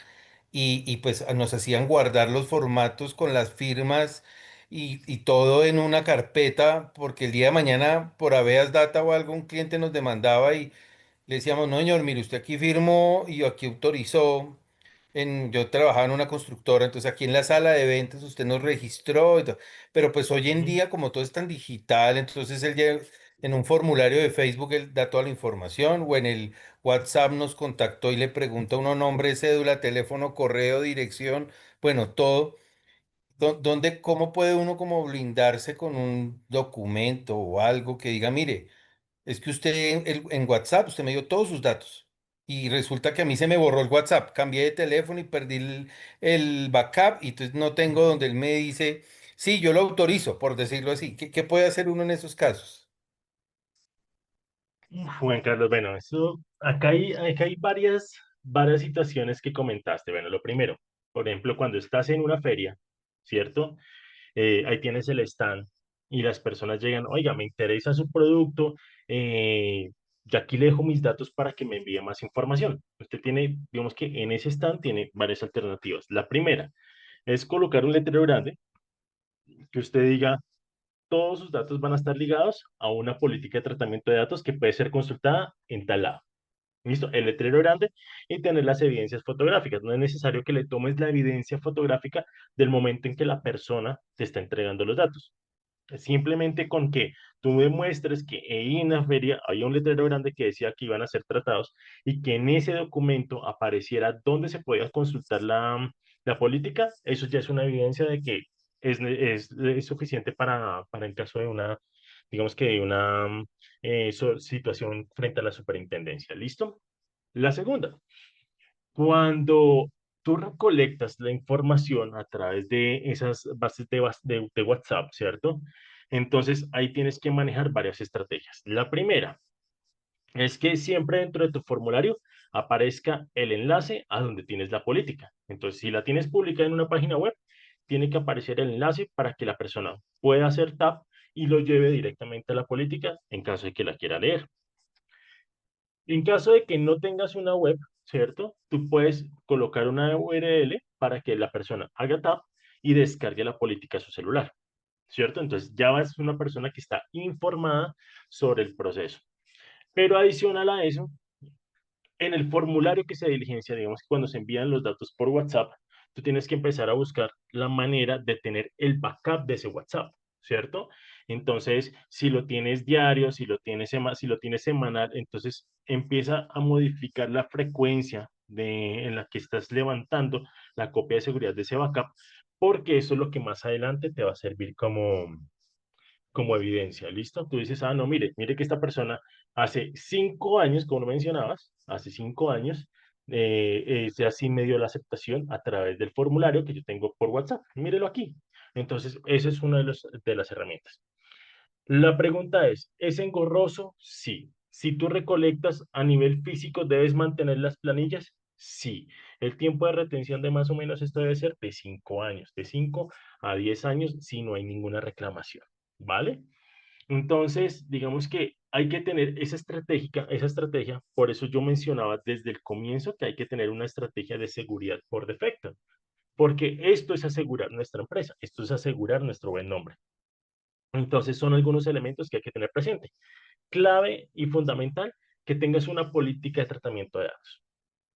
y pues nos hacían guardar los formatos con las firmas y todo en una carpeta, porque el día de mañana por habeas data o algo un cliente nos demandaba y le decíamos, no, señor, mire, usted aquí firmó y aquí autorizó. Yo trabajaba en una constructora, entonces aquí en la sala de ventas usted nos registró y todo. Pero pues hoy en Ujú. día, como todo es tan digital, entonces en un formulario de Facebook él da toda la información o en el WhatsApp nos contactó y le pregunta a uno nombre, cédula, teléfono, correo, dirección, bueno, todo. ¿Cómo puede uno como blindarse con un documento o algo que diga, mire? Es que usted en WhatsApp, usted me dio todos sus datos. Y resulta que a mí se me borró el WhatsApp. Cambié de teléfono y perdí el backup. Y entonces no tengo donde él me dice, sí, yo lo autorizo, por decirlo así. ¿Qué puede hacer uno en esos casos? Juan Carlos, bueno, eso, acá hay varias situaciones que comentaste. Bueno, lo primero, por ejemplo, cuando estás en una feria, ¿cierto? Ahí tienes el stand y las personas llegan, oiga, me interesa su producto, y aquí le dejo mis datos para que me envíe más información. Usted tiene, digamos que en ese stand tiene varias alternativas. La primera es colocar un letrero grande que usted diga, todos sus datos van a estar ligados a una política de tratamiento de datos que puede ser consultada en tal lado. ¿Listo? El letrero grande y tener las evidencias fotográficas. No es necesario que le tomes la evidencia fotográfica del momento en que la persona te está entregando los datos. Simplemente con que tú demuestres que ahí en la feria había un letrero grande que decía que iban a ser tratados y que en ese documento apareciera dónde se podía consultar la política, eso ya es una evidencia de que es suficiente para en caso de una, digamos que de una situación frente a la superintendencia. ¿Listo? La segunda, cuando tú recolectas la información a través de esas bases de WhatsApp, ¿cierto? Entonces ahí tienes que manejar varias estrategias. La primera es que siempre dentro de tu formulario aparezca el enlace a donde tienes la política. Entonces, si la tienes publicada en una página web, tiene que aparecer el enlace para que la persona pueda hacer tap y lo lleve directamente a la política en caso de que la quiera leer. En caso de que no tengas una web, ¿cierto? Tú puedes colocar una URL para que la persona haga tap y descargue la política a su celular, ¿cierto? Entonces ya es una persona que está informada sobre el proceso. Pero adicional a eso, en el formulario que se diligencia, digamos que cuando se envían los datos por WhatsApp, tú tienes que empezar a buscar la manera de tener el backup de ese WhatsApp, ¿cierto? Entonces, si lo tienes diario, si lo tienes semanal, entonces empieza a modificar la frecuencia en la que estás levantando la copia de seguridad de ese backup, porque eso es lo que más adelante te va a servir como evidencia, ¿listo? Tú dices, ah, no, mire que esta persona hace 5 años, como lo mencionabas, hace 5 años, ya sí me dio la aceptación a través del formulario que yo tengo por WhatsApp. Mírelo aquí. Entonces, esa es una de las herramientas. La pregunta ¿es engorroso? Sí. Si tú recolectas a nivel físico, ¿debes mantener las planillas? Sí. El tiempo de retención de más o menos esto debe ser de 5 años, de 5 a 10 años si no hay ninguna reclamación, ¿vale? Entonces, digamos que hay que tener esa estrategia, por eso yo mencionaba desde el comienzo que hay que tener una estrategia de seguridad por defecto, porque esto es asegurar nuestra empresa, esto es asegurar nuestro buen nombre. Entonces, son algunos elementos que hay que tener presente. Clave y fundamental, que tengas una política de tratamiento de datos.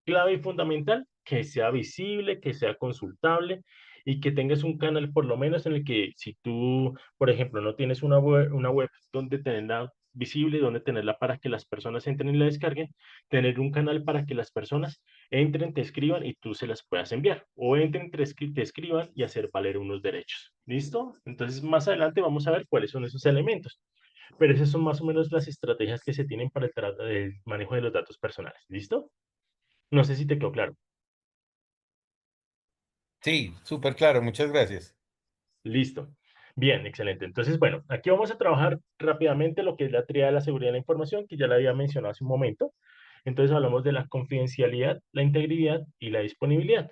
Clave y fundamental, que sea visible, que sea consultable y que tengas un canal por lo menos en el que si tú, por ejemplo, no tienes una web donde tenerla visible, donde tenerla para que las personas entren y la descarguen, tener un canal para que las personas entren, te escriban y tú se las puedas enviar o entren, te escriban y hacer valer unos derechos. ¿Listo? Entonces, más adelante vamos a ver cuáles son esos elementos. Pero esas son más o menos las estrategias que se tienen para el manejo de los datos personales. ¿Listo? No sé si te quedó claro. Sí, súper claro, muchas gracias. Listo. Bien, excelente. Entonces, bueno, aquí vamos a trabajar rápidamente lo que es la tríada de la seguridad de la información, que ya la había mencionado hace un momento. Entonces, hablamos de la confidencialidad, la integridad y la disponibilidad.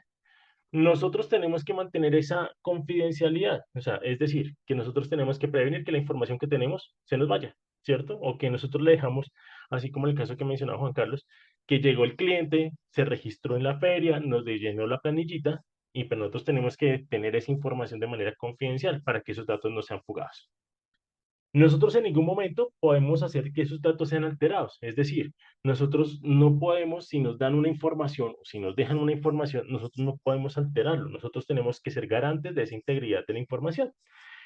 Nosotros tenemos que mantener esa confidencialidad, o sea, es decir, que nosotros tenemos que prevenir que la información que tenemos se nos vaya, ¿cierto? O que nosotros le dejamos, así como el caso que mencionaba Juan Carlos, que llegó el cliente, se registró en la feria, nos llenó la planillita y pues nosotros tenemos que tener esa información de manera confidencial para que esos datos no sean fugados. Nosotros en ningún momento podemos hacer que esos datos sean alterados. Es decir, nosotros no podemos, si nos dan una información o si nos dejan una información, nosotros no podemos alterarlo. Nosotros tenemos que ser garantes de esa integridad de la información.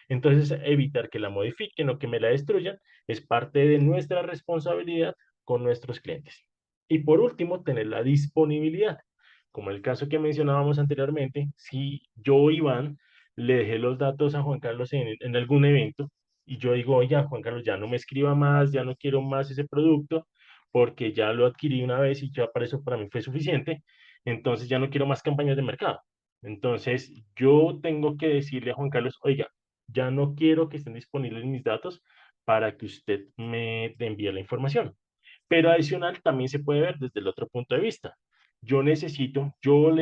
Entonces, evitar que la modifiquen o que me la destruyan es parte de nuestra responsabilidad con nuestros clientes. Y por último, tener la disponibilidad. Como el caso que mencionábamos anteriormente, si yo, Iván, le dejé los datos a Juan Carlos en algún evento y yo digo, oye, Juan Carlos, ya no me escriba más, ya no quiero más ese producto porque ya lo adquirí una vez y ya para eso para mí fue suficiente, entonces ya no quiero más campañas de mercado. Entonces, yo tengo que decirle a Juan Carlos, oiga, ya no quiero que estén disponibles mis datos para que usted me envíe la información. Pero adicional también se puede ver desde el otro punto de vista. Yo le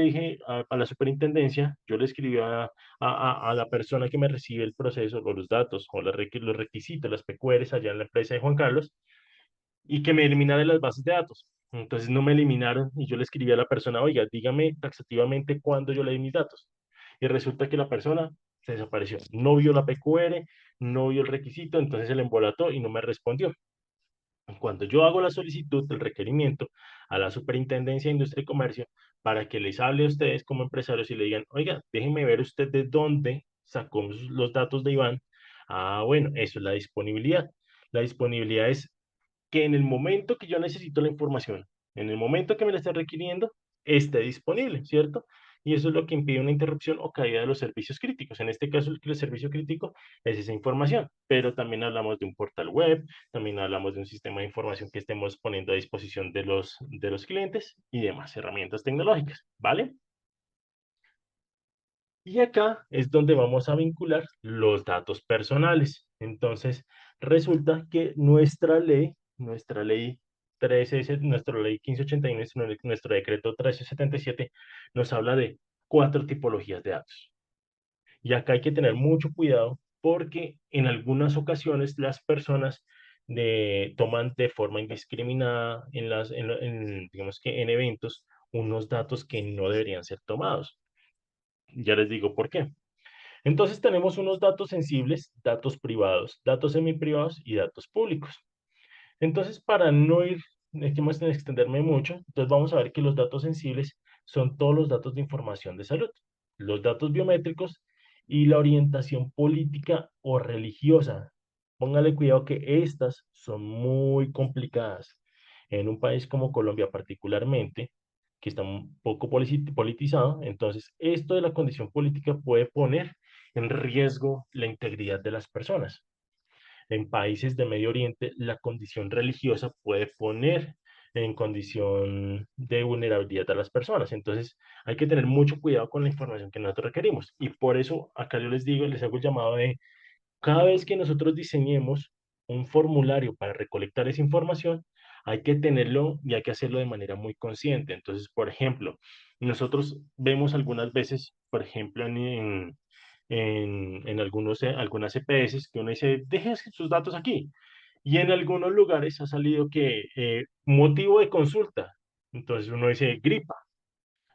dije a la superintendencia, yo le escribí a la persona que me recibe el proceso, o los datos, o los requisitos, las PQRs allá en la empresa de Juan Carlos, y que me eliminara las bases de datos. Entonces no me eliminaron y yo le escribí a la persona, oiga, dígame taxativamente cuándo yo le di mis datos. Y resulta que la persona se desapareció. No vio la PQR, no vio el requisito, entonces se le embolató y no me respondió. Cuando yo hago la solicitud del requerimiento a la Superintendencia de Industria y Comercio para que les hable a ustedes como empresarios y le digan, oiga, déjenme ver usted de dónde sacó los datos de Iván. Ah, bueno, eso es la disponibilidad. La disponibilidad es que en el momento que yo necesito la información, en el momento que me la esté requiriendo, esté disponible, ¿cierto? Y eso es lo que impide una interrupción o caída de los servicios críticos. En este caso, el servicio crítico es esa información, pero también hablamos de un portal web, también hablamos de un sistema de información que estemos poniendo a disposición de los clientes y demás herramientas tecnológicas, ¿vale? Y acá es donde vamos a vincular los datos personales. Entonces, resulta que nuestra ley 13, nuestra ley 1581, nuestro decreto 1377, nos habla de 4 tipologías de datos. Y acá hay que tener mucho cuidado porque en algunas ocasiones las personas toman de forma indiscriminada digamos que en eventos unos datos que no deberían ser tomados. Ya les digo por qué. Entonces tenemos unos datos sensibles, datos privados, datos semiprivados y datos públicos. Entonces, para no ir, que más extenderme mucho, entonces vamos a ver que los datos sensibles son todos los datos de información de salud, los datos biométricos y la orientación política o religiosa. Póngale cuidado que estas son muy complicadas. En un país como Colombia particularmente, que está un poco politizado, entonces esto de la condición política puede poner en riesgo la integridad de las personas. En países de Medio Oriente, la condición religiosa puede poner en condición de vulnerabilidad a las personas. Entonces, hay que tener mucho cuidado con la información que nosotros requerimos. Y por eso, acá yo les digo, les hago el llamado de cada vez que nosotros diseñemos un formulario para recolectar esa información, hay que tenerlo y hay que hacerlo de manera muy consciente. Entonces, por ejemplo, nosotros vemos algunas veces, por ejemplo, algunas EPS que uno dice, deje sus datos aquí. Y en algunos lugares ha salido que motivo de consulta. Entonces uno dice gripa,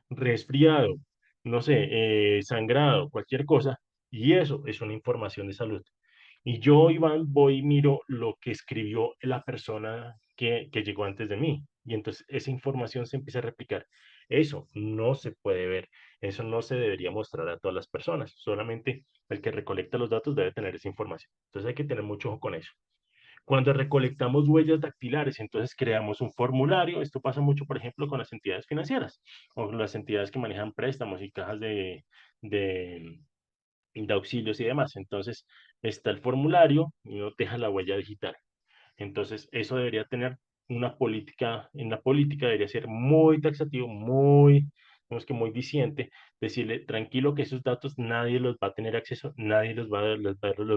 resfriado, no sé, sangrado, cualquier cosa. Y eso es una información de salud. Y yo, Iván, voy y miro lo que escribió la persona que llegó antes de mí. Y entonces esa información se empieza a replicar. Eso no se puede ver. Eso no se debería mostrar a todas las personas. Solamente el que recolecta los datos debe tener esa información. Entonces hay que tener mucho ojo con eso. Cuando recolectamos huellas dactilares, entonces creamos un formulario. Esto pasa mucho, por ejemplo, con las entidades financieras o las entidades que manejan préstamos y cajas de, de auxilios y demás. Entonces, está el formulario y uno deja la huella digital. Entonces, eso debería tener una política, en la política debería ser muy taxativo, muy, digamos que muy diciente, decirle, tranquilo que esos datos nadie los va a tener acceso, nadie los va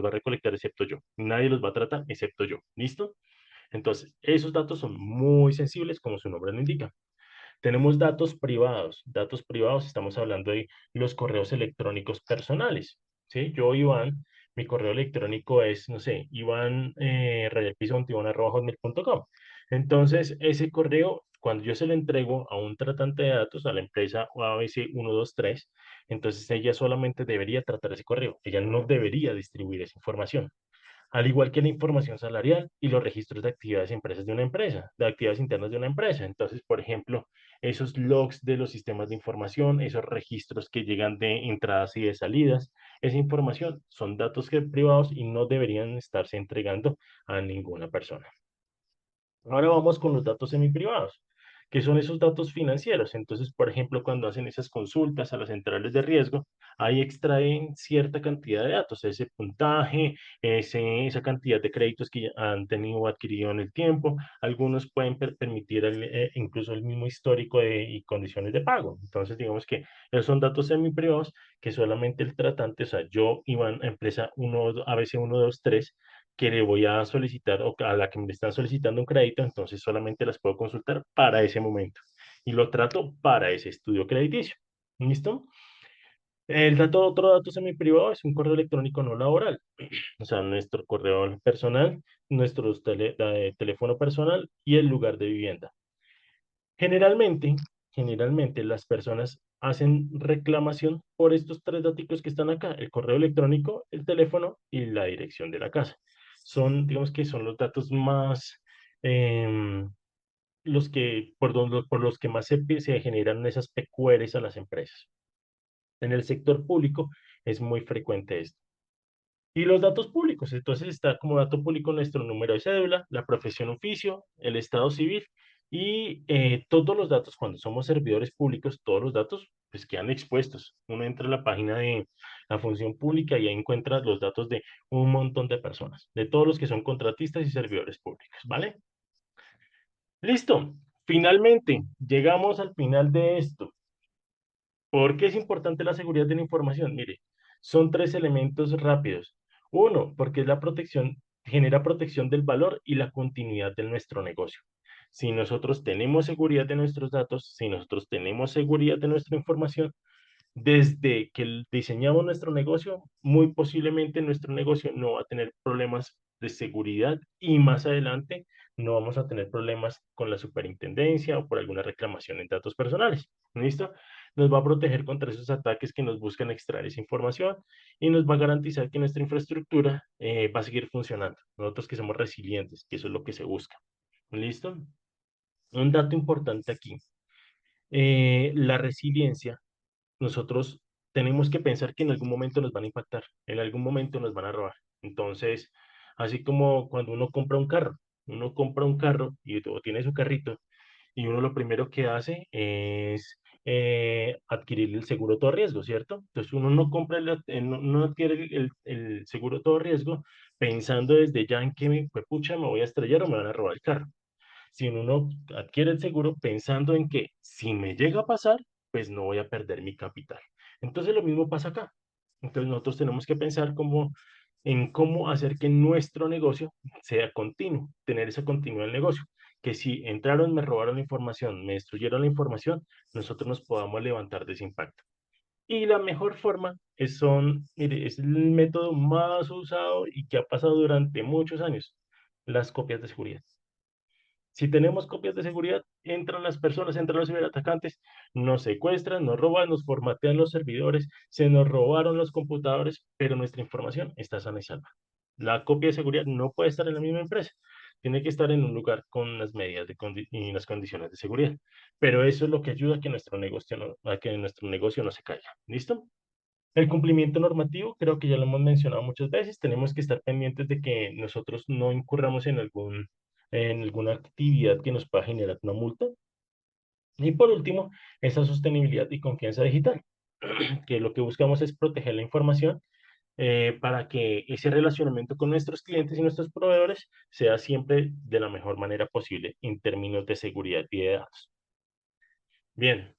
a recolectar excepto yo, nadie los va a tratar excepto yo, ¿listo? Entonces, esos datos son muy sensibles, como su nombre lo indica. Tenemos datos privados, estamos hablando de los correos electrónicos personales, ¿sí? Yo, Iván, mi correo electrónico es, no sé, ivan@hotmail.com. Entonces, ese correo, cuando yo se lo entrego a un tratante de datos, a la empresa ABC 123, entonces ella solamente debería tratar ese correo. Ella no debería distribuir esa información, al igual que la información salarial y los registros de actividades empresas de una empresa, de actividades internas de una empresa. Entonces, por ejemplo, esos logs de los sistemas de información, esos registros que llegan de entradas y de salidas, esa información son datos privados y no deberían estarse entregando a ninguna persona. Ahora vamos con los datos semiprivados, que son esos datos financieros. Entonces, por ejemplo, cuando hacen esas consultas a las centrales de riesgo, ahí extraen cierta cantidad de datos, ese puntaje, esa cantidad de créditos que ya han tenido o adquirido en el tiempo. Algunos pueden permitir incluso el mismo histórico y condiciones de pago. Entonces, digamos que esos son datos semiprivados que solamente el tratante, o sea, yo, Iván, empresa 1, ABC 123, que le voy a solicitar o a la que me están solicitando un crédito, entonces solamente las puedo consultar para ese momento y lo trato para ese estudio crediticio. ¿Listo? Otro dato semi-privado es un correo electrónico no laboral, o sea, nuestro correo personal, nuestro teléfono personal y el lugar de vivienda. Generalmente, generalmente las personas hacen reclamación por estos tres datos que están acá: el correo electrónico, el teléfono y la dirección de la casa. Son, digamos que son los datos más, em, por los que más se generan esas PQRs a las empresas. En el sector público es muy frecuente esto. Y los datos públicos, entonces está como dato público nuestro número de cédula, la profesión oficio, el estado civil y todos los datos. Cuando somos servidores públicos, todos los datos pues quedan expuestos. Uno entra a la página de la función pública y ahí encuentra los datos de un montón de personas, de todos los que son contratistas y servidores públicos, ¿vale? Listo. Finalmente, llegamos al final de esto. ¿Por qué es importante la seguridad de la información? Mire, son tres elementos rápidos. Uno, porque es la protección, genera protección del valor y la continuidad de nuestro negocio. Si nosotros tenemos seguridad de nuestros datos, si nosotros tenemos seguridad de nuestra información, desde que diseñamos nuestro negocio, muy posiblemente nuestro negocio no va a tener problemas de seguridad y más adelante no vamos a tener problemas con la superintendencia o por alguna reclamación en datos personales. ¿Listo? Nos va a proteger contra esos ataques que nos buscan extraer esa información y nos va a garantizar que nuestra infraestructura va a seguir funcionando. Nosotros que somos resilientes, que eso es lo que se busca. ¿Listo? Un dato importante aquí. La resiliencia, nosotros tenemos que pensar que en algún momento nos van a impactar, en algún momento nos van a robar. Entonces, así como cuando uno compra un carro o tiene su carrito y uno lo primero que hace es adquirir el seguro todo riesgo, ¿cierto? Entonces uno no compra, no adquiere el seguro todo riesgo pensando desde ya en que pues, pucha, me voy a estrellar o me van a robar el carro, si uno adquiere el seguro pensando en que si me llega a pasar, pues no voy a perder mi capital. Entonces lo mismo pasa acá. Entonces nosotros tenemos que pensar en cómo hacer que nuestro negocio sea continuo, tener esa continuidad del negocio. Que si entraron, me robaron la información, me destruyeron la información, nosotros nos podamos levantar de ese impacto. Y la mejor forma mire, es el método más usado y que ha pasado durante muchos años, las copias de seguridad. Si tenemos copias de seguridad, entran las personas, entran los ciberatacantes, nos secuestran, nos roban, nos formatean los servidores, se nos robaron los computadores, pero nuestra información está sana y salva. La copia de seguridad no puede estar en la misma empresa, tiene que estar en un lugar con las medidas y las condiciones de seguridad. Pero eso es lo que ayuda a que nuestro negocio no se caiga. ¿Listo? El cumplimiento normativo, creo que ya lo hemos mencionado muchas veces, tenemos que estar pendientes de que nosotros no incurramos en alguna actividad que nos pueda generar una multa. Y por último, esa sostenibilidad y confianza digital, que lo que buscamos es proteger la información para que ese relacionamiento con nuestros clientes y nuestros proveedores sea siempre de la mejor manera posible en términos de seguridad y de datos. Bien,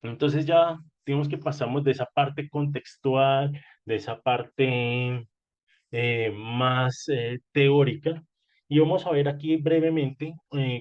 entonces ya digamos que pasamos de esa parte contextual, de esa parte más teórica, y vamos a ver aquí brevemente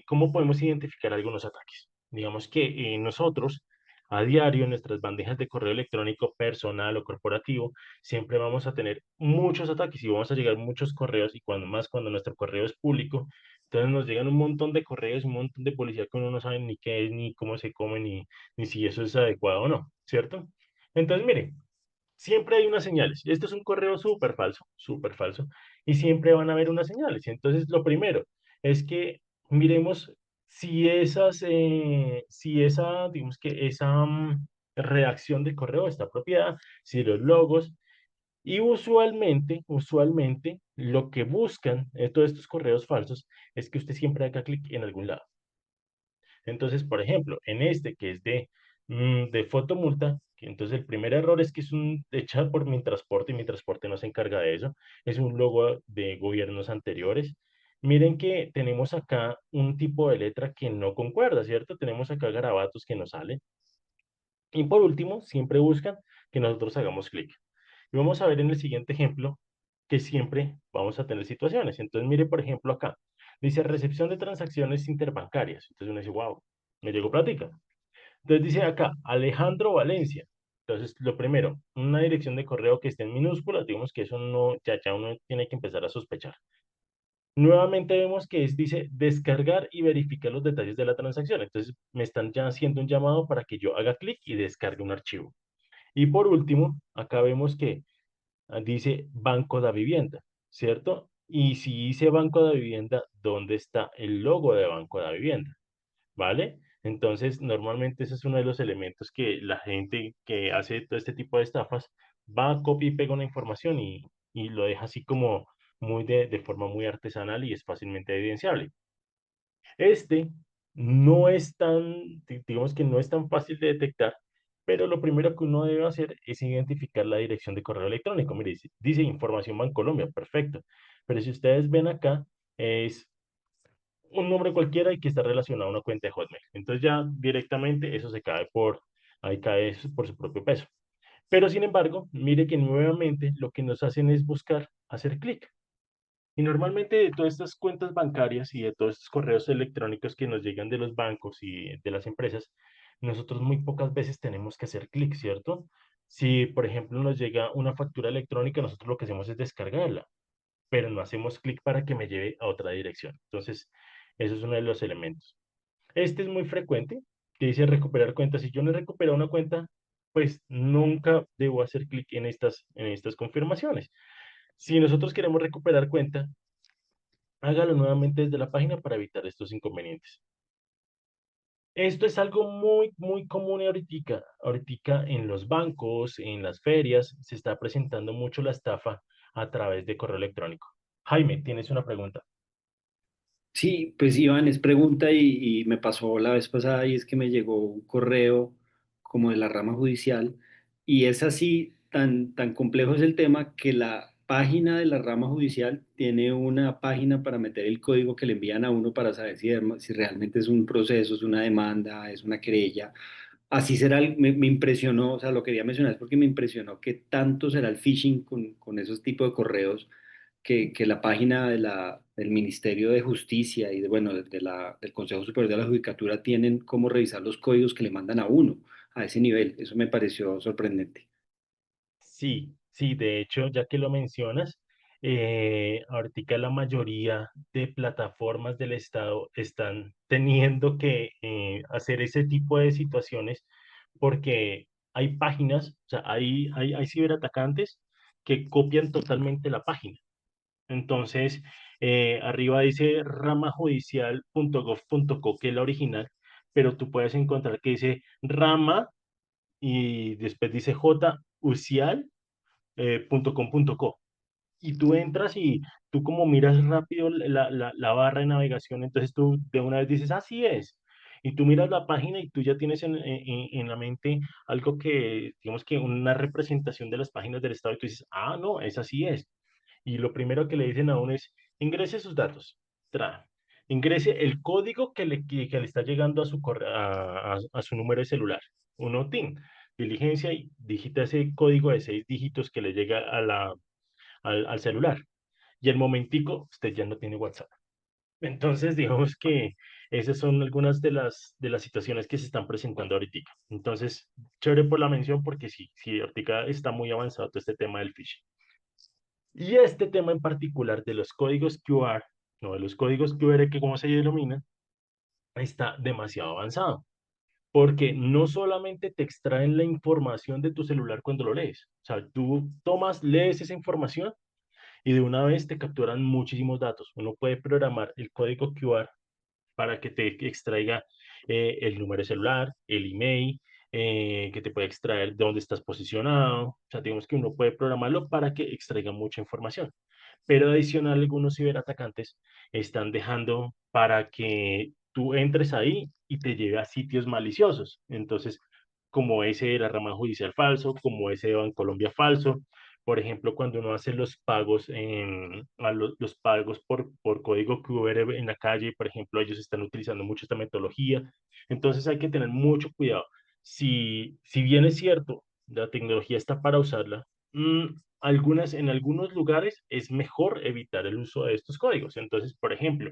cómo podemos identificar algunos ataques. Digamos que nosotros A diario en nuestras bandejas de correo electrónico personal o corporativo, siempre vamos a tener muchos ataques y vamos a llegar muchos correos y cuando más cuando nuestro correo es público, entonces nos llegan un montón de correos, un montón de publicidad que uno no sabe ni qué es, ni cómo se come, ni si eso es adecuado o no, ¿cierto? Entonces, mire, siempre hay unas señales. Esto es un correo súper falso, y siempre van a haber unas señales. Entonces, lo primero es que miremos si esa, digamos que esa redacción de correo está apropiada, si los logos, y usualmente, lo que buscan todos estos correos falsos es que usted siempre haga clic en algún lado. Entonces, por ejemplo, en este que es de fotomulta, que entonces el primer error es que es hecha por Mintrasporte y Mintrasporte no se encarga de eso. Es un logo de gobiernos anteriores. Miren que tenemos acá un tipo de letra que no concuerda, ¿cierto? Tenemos acá garabatos que no salen. Y por último, siempre buscan que nosotros hagamos clic. Y vamos a ver en el siguiente ejemplo que siempre vamos a tener situaciones. Entonces, mire, por ejemplo, acá. Dice recepción de transacciones interbancarias. Entonces uno dice, wow, me llegó plática. Entonces dice acá, Alejandro Valencia. Entonces, lo primero, una dirección de correo que esté en minúsculas, digamos que eso no, ya uno tiene que empezar a sospechar. Nuevamente vemos que dice descargar y verificar los detalles de la transacción. Entonces, me están ya haciendo un llamado para que yo haga clic y descargue un archivo. Y por último, acá vemos que dice Banco de Vivienda, ¿cierto? Y si dice Banco de Vivienda, ¿dónde está el logo de Banco de Vivienda? ¿Vale? Entonces, normalmente ese es uno de los elementos que la gente que hace todo este tipo de estafas va, copia y pega una información y lo deja así como muy de forma muy artesanal y es fácilmente evidenciable. Este no es digamos que no es tan fácil de detectar, pero lo primero que uno debe hacer es identificar la dirección de correo electrónico. Mire, dice Información Bancolombia, perfecto. Pero si ustedes ven acá, es un nombre cualquiera y que está relacionado a una cuenta de Hotmail. Entonces ya directamente eso se cae ahí cae eso por su propio peso. Pero sin embargo, mire que nuevamente lo que nos hacen es buscar hacer clic. Y normalmente de todas estas cuentas bancarias y de todos estos correos electrónicos que nos llegan de los bancos y de las empresas, nosotros muy pocas veces tenemos que hacer clic, ¿cierto? Si, por ejemplo, nos llega una factura electrónica, nosotros lo que hacemos es descargarla, pero no hacemos clic para que me lleve a otra dirección. Entonces, eso es uno de los elementos. Este es muy frecuente, que dice recuperar cuentas. Si yo no he recuperado una cuenta, pues nunca debo hacer clic en estas confirmaciones. Si nosotros queremos recuperar cuenta, hágalo nuevamente desde la página para evitar estos inconvenientes. Esto es algo muy común ahorita en los bancos, en las ferias, se está presentando mucho la estafa a través de correo electrónico. Jaime, tienes una pregunta. Sí, pues Iván, es pregunta y me pasó la vez pasada y es que me llegó un correo como de la rama judicial y es así, tan complejo es el tema que la página de la rama judicial tiene una página para meter el código que le envían a uno para saber si realmente es un proceso, es una demanda, es una querella. Así será, me impresionó, o sea, lo quería mencionar es porque me impresionó que tanto será el phishing con esos tipos de correos que la página del Ministerio de Justicia y bueno, del Consejo Superior de la Judicatura tienen cómo revisar los códigos que le mandan a uno a ese nivel. Eso me pareció sorprendente. Sí, sí, de hecho, ya que lo mencionas, ahorita la mayoría de plataformas del Estado están teniendo que hacer ese tipo de situaciones porque hay páginas, o sea, hay ciberatacantes que copian totalmente la página. Entonces, arriba dice ramajudicial.gov.co, que es la original, pero tú puedes encontrar que dice rama y después dice jucial .com.co. Y tú entras y tú como miras rápido la barra de navegación, entonces tú de una vez dices, así es. Y tú miras la página y tú ya tienes en la mente algo que, digamos que una representación de las páginas del Estado y tú dices, ah, no, es así es. Y lo primero que le dicen a uno es, ingrese sus datos, tra, ingrese el código que le está llegando a a su número de celular, uno TIN, diligencia y digita ese código de 6 dígitos que le llega al celular. Y el momentico, usted ya no tiene WhatsApp. Entonces, digamos que Esas son algunas de las situaciones que se están presentando ahorita. Entonces, chévere por la mención porque sí, sí, ahorita está muy avanzado todo este tema del phishing. Y este tema en particular de los códigos QR, no de los códigos QR que como se denominan, está demasiado avanzado. Porque no solamente te extraen la información de tu celular cuando lo lees. O sea, tú tomas, lees esa información y de una vez te capturan muchísimos datos. Uno puede programar el código QR para que te extraiga el número de celular, el email, que te puede extraer de dónde estás posicionado. O sea, digamos que uno puede programarlo para que extraiga mucha información. Pero adicional, algunos ciberatacantes están dejando para que tú entres ahí y te lleve a sitios maliciosos. Entonces, como ese de la rama judicial falso, como ese de Bancolombia falso. Por ejemplo, cuando uno hace los pagos, los pagos por código QR en la calle, por ejemplo, ellos están utilizando mucho esta metodología. Entonces hay que tener mucho cuidado. Si bien es cierto, la tecnología está para usarla, en algunos lugares es mejor evitar el uso de estos códigos. Entonces, por ejemplo,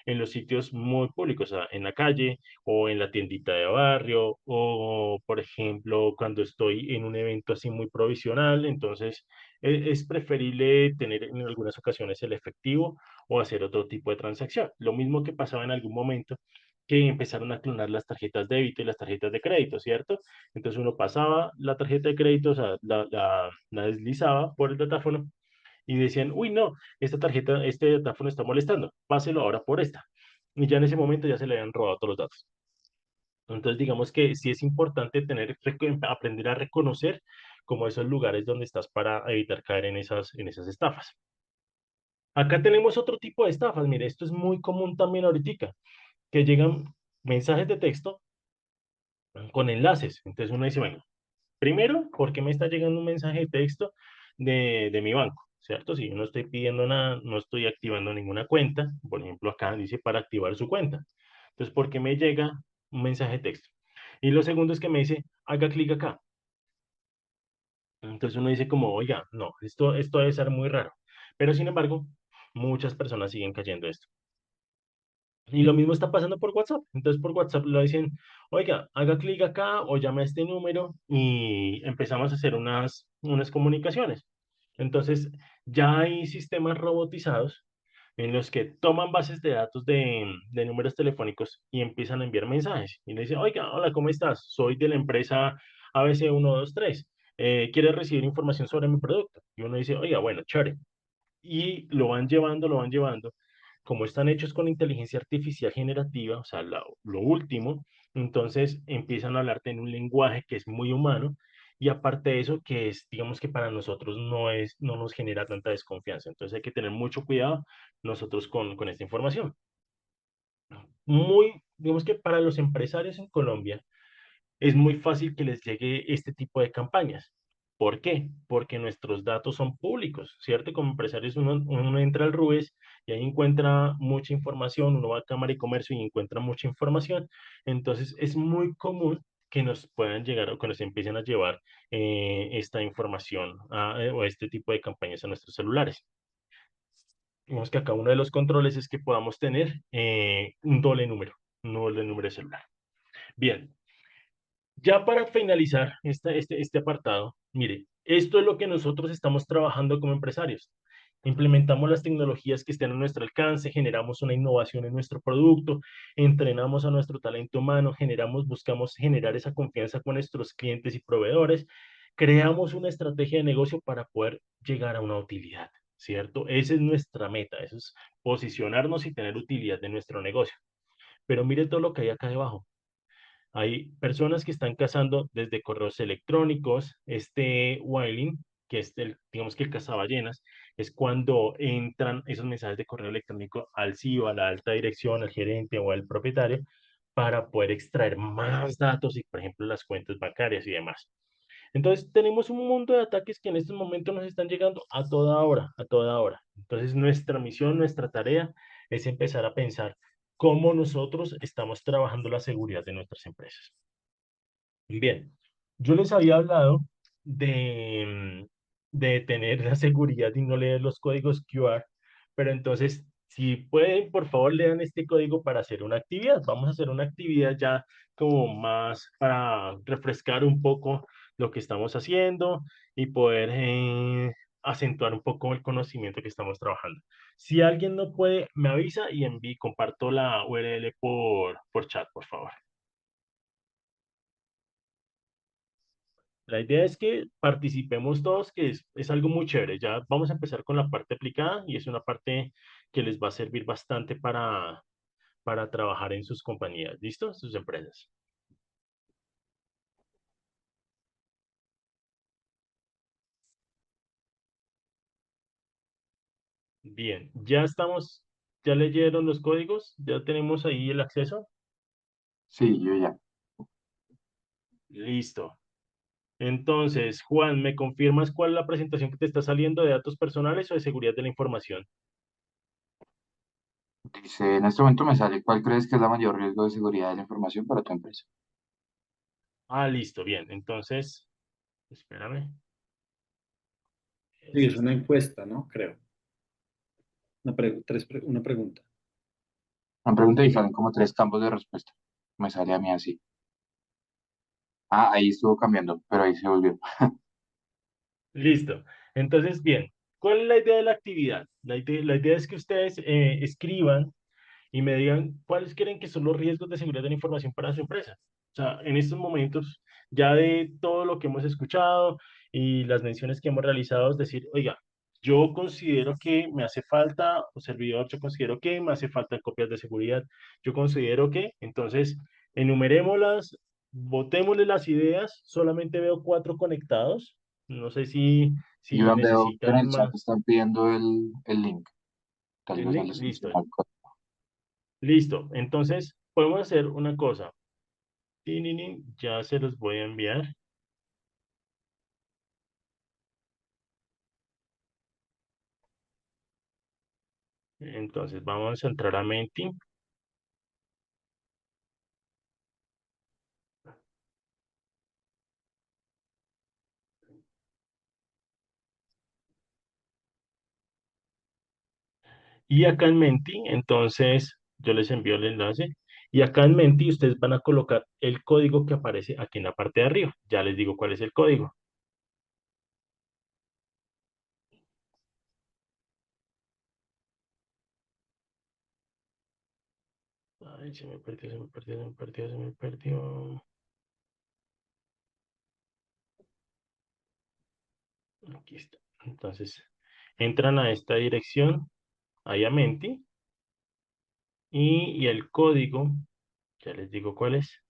en los sitios muy públicos, o sea, en la calle o en la tiendita de barrio o, por ejemplo, cuando estoy en un evento así muy provisional, entonces es preferible tener en algunas ocasiones el efectivo o hacer otro tipo de transacción. Lo mismo que pasaba en algún momento que empezaron a clonar las tarjetas de débito y las tarjetas de crédito, ¿cierto? Entonces uno pasaba la tarjeta de crédito, o sea, la deslizaba por el datáfono y decían, uy, no, este datáfono está molestando, páselo ahora por esta. Y ya en ese momento ya se le habían robado todos los datos. Entonces, digamos que sí es importante aprender a reconocer como esos lugares donde estás para evitar caer en esas estafas. Acá tenemos otro tipo de estafas. Mire, esto es muy común también ahorita, que llegan mensajes de texto con enlaces. Entonces uno dice, bueno, primero, ¿por qué me está llegando un mensaje de texto de mi banco? ¿Cierto? Si yo no estoy pidiendo nada, no estoy activando ninguna cuenta, por ejemplo, acá dice para activar su cuenta. Entonces, ¿por qué me llega un mensaje de texto? Y lo segundo es que me dice, haga clic acá. Entonces uno dice como, oiga, no, esto debe ser muy raro. Pero sin embargo, muchas personas siguen cayendo esto. Y lo mismo está pasando por WhatsApp. Entonces por WhatsApp lo dicen, oiga, haga clic acá o llame a este número y empezamos a hacer unas comunicaciones. Entonces ya hay sistemas robotizados en los que toman bases de datos de números telefónicos y empiezan a enviar mensajes. Y le dicen, oiga, hola, ¿cómo estás? Soy de la empresa ABC123. ¿Quieres recibir información sobre mi producto? Y uno dice, oiga, bueno, chévere. Y lo van llevando. Como están hechos con inteligencia artificial generativa, o sea, lo último, entonces empiezan a hablarte en un lenguaje que es muy humano y aparte de eso, que es, digamos que para nosotros no nos genera tanta desconfianza. Entonces hay que tener mucho cuidado nosotros con esta información. Digamos que para los empresarios en Colombia, es muy fácil que les llegue este tipo de campañas. ¿Por qué? Porque nuestros datos son públicos, ¿cierto? Como empresarios uno entra al RUES y ahí encuentra mucha información, uno va a Cámara y Comercio y encuentra mucha información. Entonces es muy común que nos puedan llegar o que nos empiecen a llevar esta información o este tipo de campañas a nuestros celulares. Digamos que acá uno de los controles es que podamos tener un doble número de celular. Bien, ya para finalizar este apartado, mire, esto es lo que nosotros estamos trabajando como empresarios. Implementamos las tecnologías que estén a nuestro alcance, generamos una innovación en nuestro producto, entrenamos a nuestro talento humano, buscamos generar esa confianza con nuestros clientes y proveedores, creamos una estrategia de negocio para poder llegar a una utilidad, ¿cierto? Esa es nuestra meta, eso es posicionarnos y tener utilidad de nuestro negocio. Pero mire todo lo que hay acá debajo. Hay personas que están cazando desde correos electrónicos, este whiling, que es digamos que el cazaballenas, es cuando entran esos mensajes de correo electrónico al CEO, a la alta dirección, al gerente o al propietario, para poder extraer más datos y, por ejemplo, las cuentas bancarias y demás. Entonces, tenemos un mundo de ataques que en estos momentos nos están llegando a toda hora, a toda hora. Entonces, nuestra misión, nuestra tarea es empezar a pensar cómo nosotros estamos trabajando la seguridad de nuestras empresas. Bien, yo les había hablado de tener la seguridad y no leer los códigos QR, pero entonces Si pueden, por favor, lean este código para hacer una actividad. Vamos a hacer una actividad ya como más para refrescar un poco lo que estamos haciendo y poder acentuar un poco el conocimiento que estamos trabajando. Si alguien no puede, me avisa y comparto la URL por chat, por favor. La idea es que participemos todos, que es algo muy chévere. Ya vamos a empezar con la parte aplicada y es una parte que les va a servir bastante para trabajar en sus compañías, ¿listo? Sus empresas. Bien, ya leyeron los códigos, ya tenemos ahí el acceso. Sí, yo ya. Listo. Entonces, Juan, ¿me confirmas cuál es la presentación que te está saliendo de datos personales o de seguridad de la información? Dice, en este momento me sale, ¿cuál crees que es la mayor riesgo de seguridad de la información para tu empresa? Ah, listo, bien. Entonces, espérame. Sí, Es es una esta. encuesta, ¿no? Creo. Una pregunta. Una pregunta y Dime. salen como tres campos de respuesta. Me sale a mí así. Ah, ahí estuvo cambiando, pero ahí se volvió. Listo. Entonces, bien, ¿cuál es la idea de la actividad? La idea es que ustedes escriban y me digan cuáles creen que son los riesgos de seguridad de la información para su empresa. O sea, en estos momentos, ya de todo lo que hemos escuchado y las menciones que hemos realizado, es decir, oiga, yo considero que me hace falta, o servidor, yo considero que me hace falta copias de seguridad, yo considero que, entonces, enumerémoslas, botémosle las ideas, solamente veo 4 conectados, no sé si Yo veo que en necesitan el chat más. están pidiendo el link. Tal ¿El vez no link? les Listo. funciona el código. Listo. Entonces, podemos hacer una cosa. Ya se los voy a enviar. Entonces, vamos a entrar a Menti. Y acá en Menti, entonces, yo les envío el enlace. Y acá en Menti, ustedes van a colocar el código que aparece aquí en la parte de arriba. Ya les digo cuál es el código. Ay, se me perdió, se me perdió, se me perdió, se me perdió. Aquí está. Entonces, entran a esta dirección, ahí a Menti, y el código, ya les digo cuál es.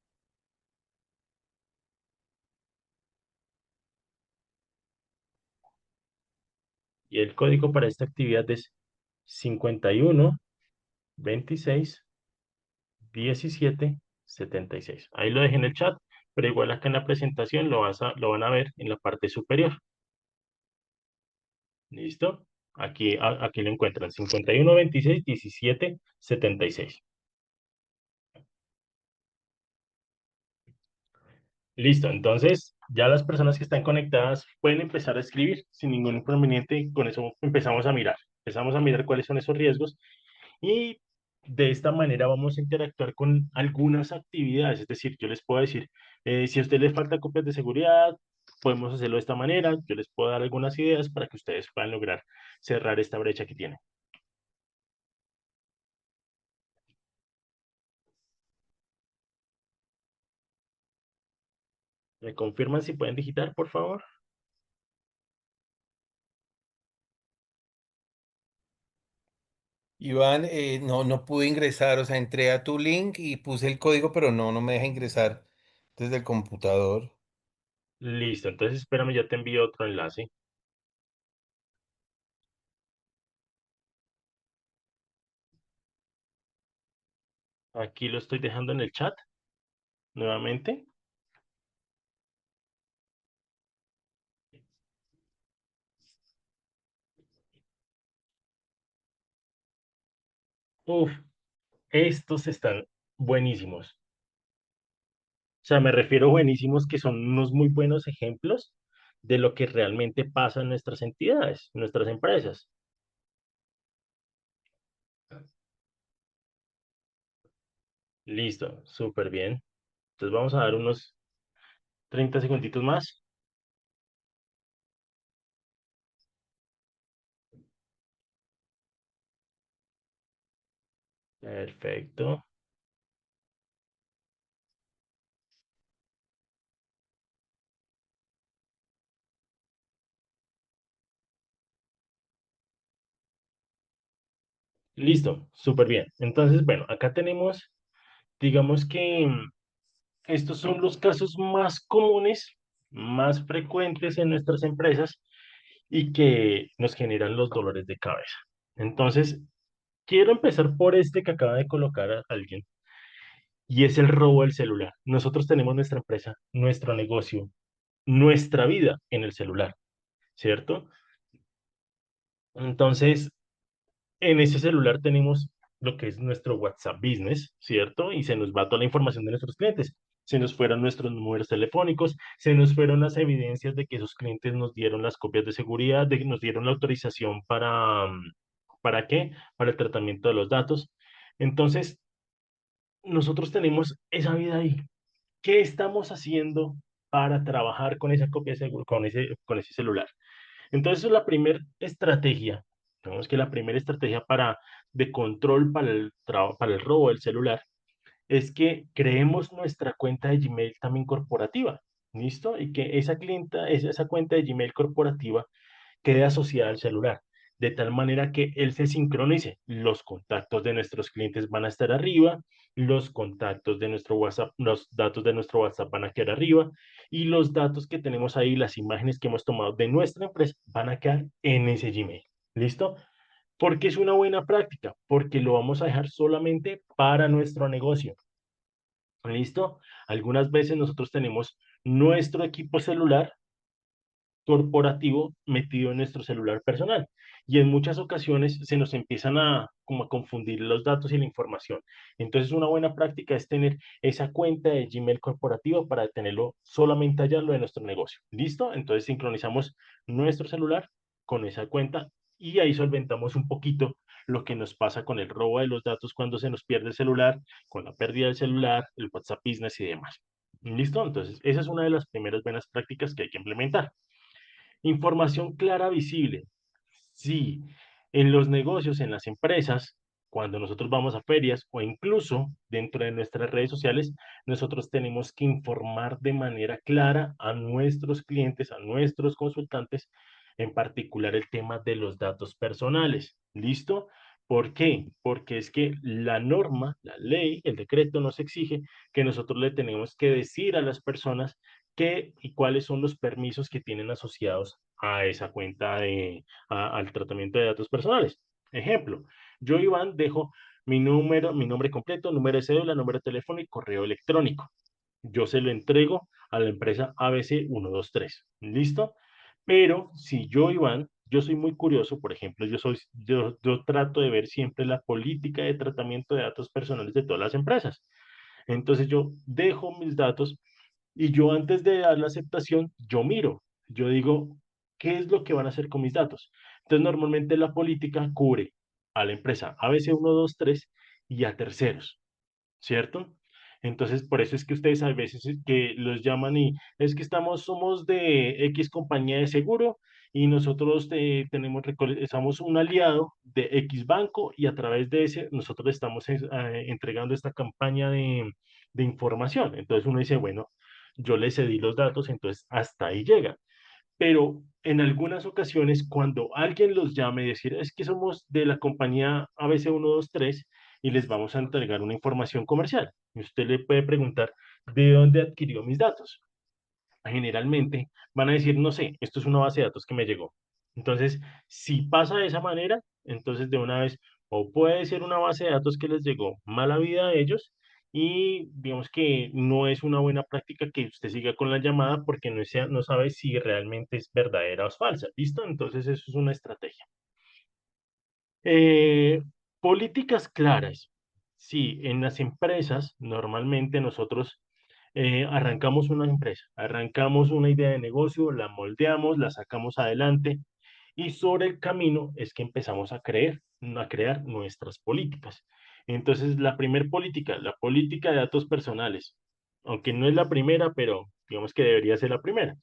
Y el código para esta actividad es 51 26 17 76. Ahí lo dejé en el chat, pero igual acá en la presentación lo van a ver en la parte superior. ¿Listo? Aquí lo encuentran, 51 26 17 76. Listo, entonces ya las personas que están conectadas pueden empezar a escribir sin ningún inconveniente. Con eso empezamos a mirar cuáles son esos riesgos. Y de esta manera vamos a interactuar con algunas actividades. Es decir, yo les puedo decir, si a ustedes les falta copias de seguridad, podemos hacerlo de esta manera. Yo les puedo dar algunas ideas para que ustedes puedan lograr cerrar esta brecha que tienen. ¿Me confirman si pueden digitar, por favor? Iván, no pude ingresar, o sea, entré a tu link y puse el código, pero no me deja ingresar desde el computador. Listo, entonces espérame, ya te envío otro enlace. Aquí lo estoy dejando en el chat nuevamente. Uf, estos están buenísimos. O sea, me refiero buenísimos que son unos muy buenos ejemplos de lo que realmente pasa en nuestras entidades, en nuestras empresas. Listo, súper bien. Entonces vamos a dar unos 30 segunditos más. Perfecto. Listo, súper bien. Entonces, bueno, acá tenemos, digamos que estos son los casos más comunes, más frecuentes en nuestras empresas y que nos generan los dolores de cabeza. Entonces, quiero empezar por este que acaba de colocar alguien y es el robo del celular. Nosotros tenemos nuestra empresa, nuestro negocio, nuestra vida en el celular, ¿cierto? Entonces, en ese celular tenemos lo que es nuestro WhatsApp Business, ¿cierto? Y se nos va toda la información de nuestros clientes. Se nos fueron nuestros números telefónicos, se nos fueron las evidencias de que esos clientes nos dieron las copias de seguridad, de que nos dieron la autorización para, ¿para qué? Para el tratamiento de los datos. Entonces, nosotros tenemos esa vida ahí. ¿Qué estamos haciendo para trabajar con esa copia de con ese celular? Entonces, la primera estrategia, digamos que la primera estrategia de control para el robo del celular es que creemos nuestra cuenta de Gmail también corporativa, ¿listo? Y que esa cuenta de Gmail corporativa quede asociada al celular, de tal manera que él se sincronice. Los contactos de nuestros clientes van a estar arriba, los contactos de nuestro WhatsApp, los datos de nuestro WhatsApp van a quedar arriba y los datos que tenemos ahí, las imágenes que hemos tomado de nuestra empresa van a quedar en ese Gmail. ¿Listo? Porque es una buena práctica, porque lo vamos a dejar solamente para nuestro negocio. ¿Listo? Algunas veces nosotros tenemos nuestro equipo celular corporativo metido en nuestro celular personal. Y en muchas ocasiones se nos empiezan como a confundir los datos y la información. Entonces, una buena práctica es tener esa cuenta de Gmail corporativo para tenerlo solamente allá lo de nuestro negocio. ¿Listo? Entonces, sincronizamos nuestro celular con esa cuenta y ahí solventamos un poquito lo que nos pasa con el robo de los datos cuando se nos pierde el celular, con la pérdida del celular, el WhatsApp Business y demás. ¿Listo? Entonces, esa es una de las primeras buenas prácticas que hay que implementar. Información clara, visible. Sí, en los negocios, en las empresas, cuando nosotros vamos a ferias o incluso dentro de nuestras redes sociales, nosotros tenemos que informar de manera clara a nuestros clientes, a nuestros consultantes, en particular el tema de los datos personales. ¿Listo? ¿Por qué? Porque es que la norma, la ley, el decreto nos exige que nosotros le tenemos que decir a las personas qué y cuáles son los permisos que tienen asociados a esa cuenta al tratamiento de datos personales. Ejemplo, yo, Iván, dejo mi nombre completo, número de cédula, número de teléfono y correo electrónico. Yo se lo entrego a la empresa ABC 123. ¿Listo? Pero si yo, Iván, yo soy muy curioso, por ejemplo, yo trato de ver siempre la política de tratamiento de datos personales de todas las empresas. Entonces yo dejo mis datos y yo antes de dar la aceptación, yo miro, yo digo, ¿qué es lo que van a hacer con mis datos? Entonces, normalmente la política cubre a la empresa ABC 123 y a terceros, ¿cierto? Entonces, por eso es que ustedes a veces es que los llaman y es que somos de X compañía de seguro y nosotros somos un aliado de X banco y a través de ese nosotros estamos entregando esta campaña de información. Entonces uno dice, bueno, yo le cedí los datos, entonces hasta ahí llega. Pero en algunas ocasiones, cuando alguien los llame y decir, es que somos de la compañía ABC 123 y les vamos a entregar una información comercial, y usted le puede preguntar, ¿de dónde adquirió mis datos? Generalmente van a decir, no sé, esto es una base de datos que me llegó. Entonces, si pasa de esa manera, entonces de una vez, o puede ser una base de datos que les llegó mala vida a ellos y digamos que no es una buena práctica que usted siga con la llamada porque no sabe si realmente es verdadera o es falsa. ¿Listo? Entonces, eso es una estrategia. Eh, políticas claras. Sí, en las empresas normalmente nosotros arrancamos una empresa, arrancamos una idea de negocio, la moldeamos, la sacamos adelante y sobre el camino es que empezamos a creer a crear nuestras políticas. Entonces, la primer política, la política de datos personales, aunque no es la primera, pero digamos que debería ser la primera.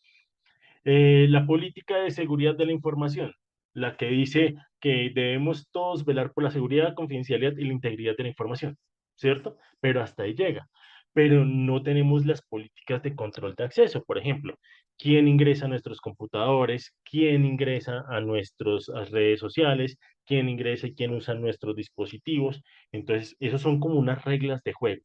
La política de seguridad de la información, la que dice que debemos todos velar por la seguridad, confidencialidad y la integridad de la información, ¿cierto? Pero hasta ahí llega. Pero no tenemos las políticas de control de acceso, por ejemplo, quién ingresa a nuestros computadores, quién ingresa a nuestras redes sociales, quién ingresa y quién usa nuestros dispositivos. Entonces, esos son como unas reglas de juego.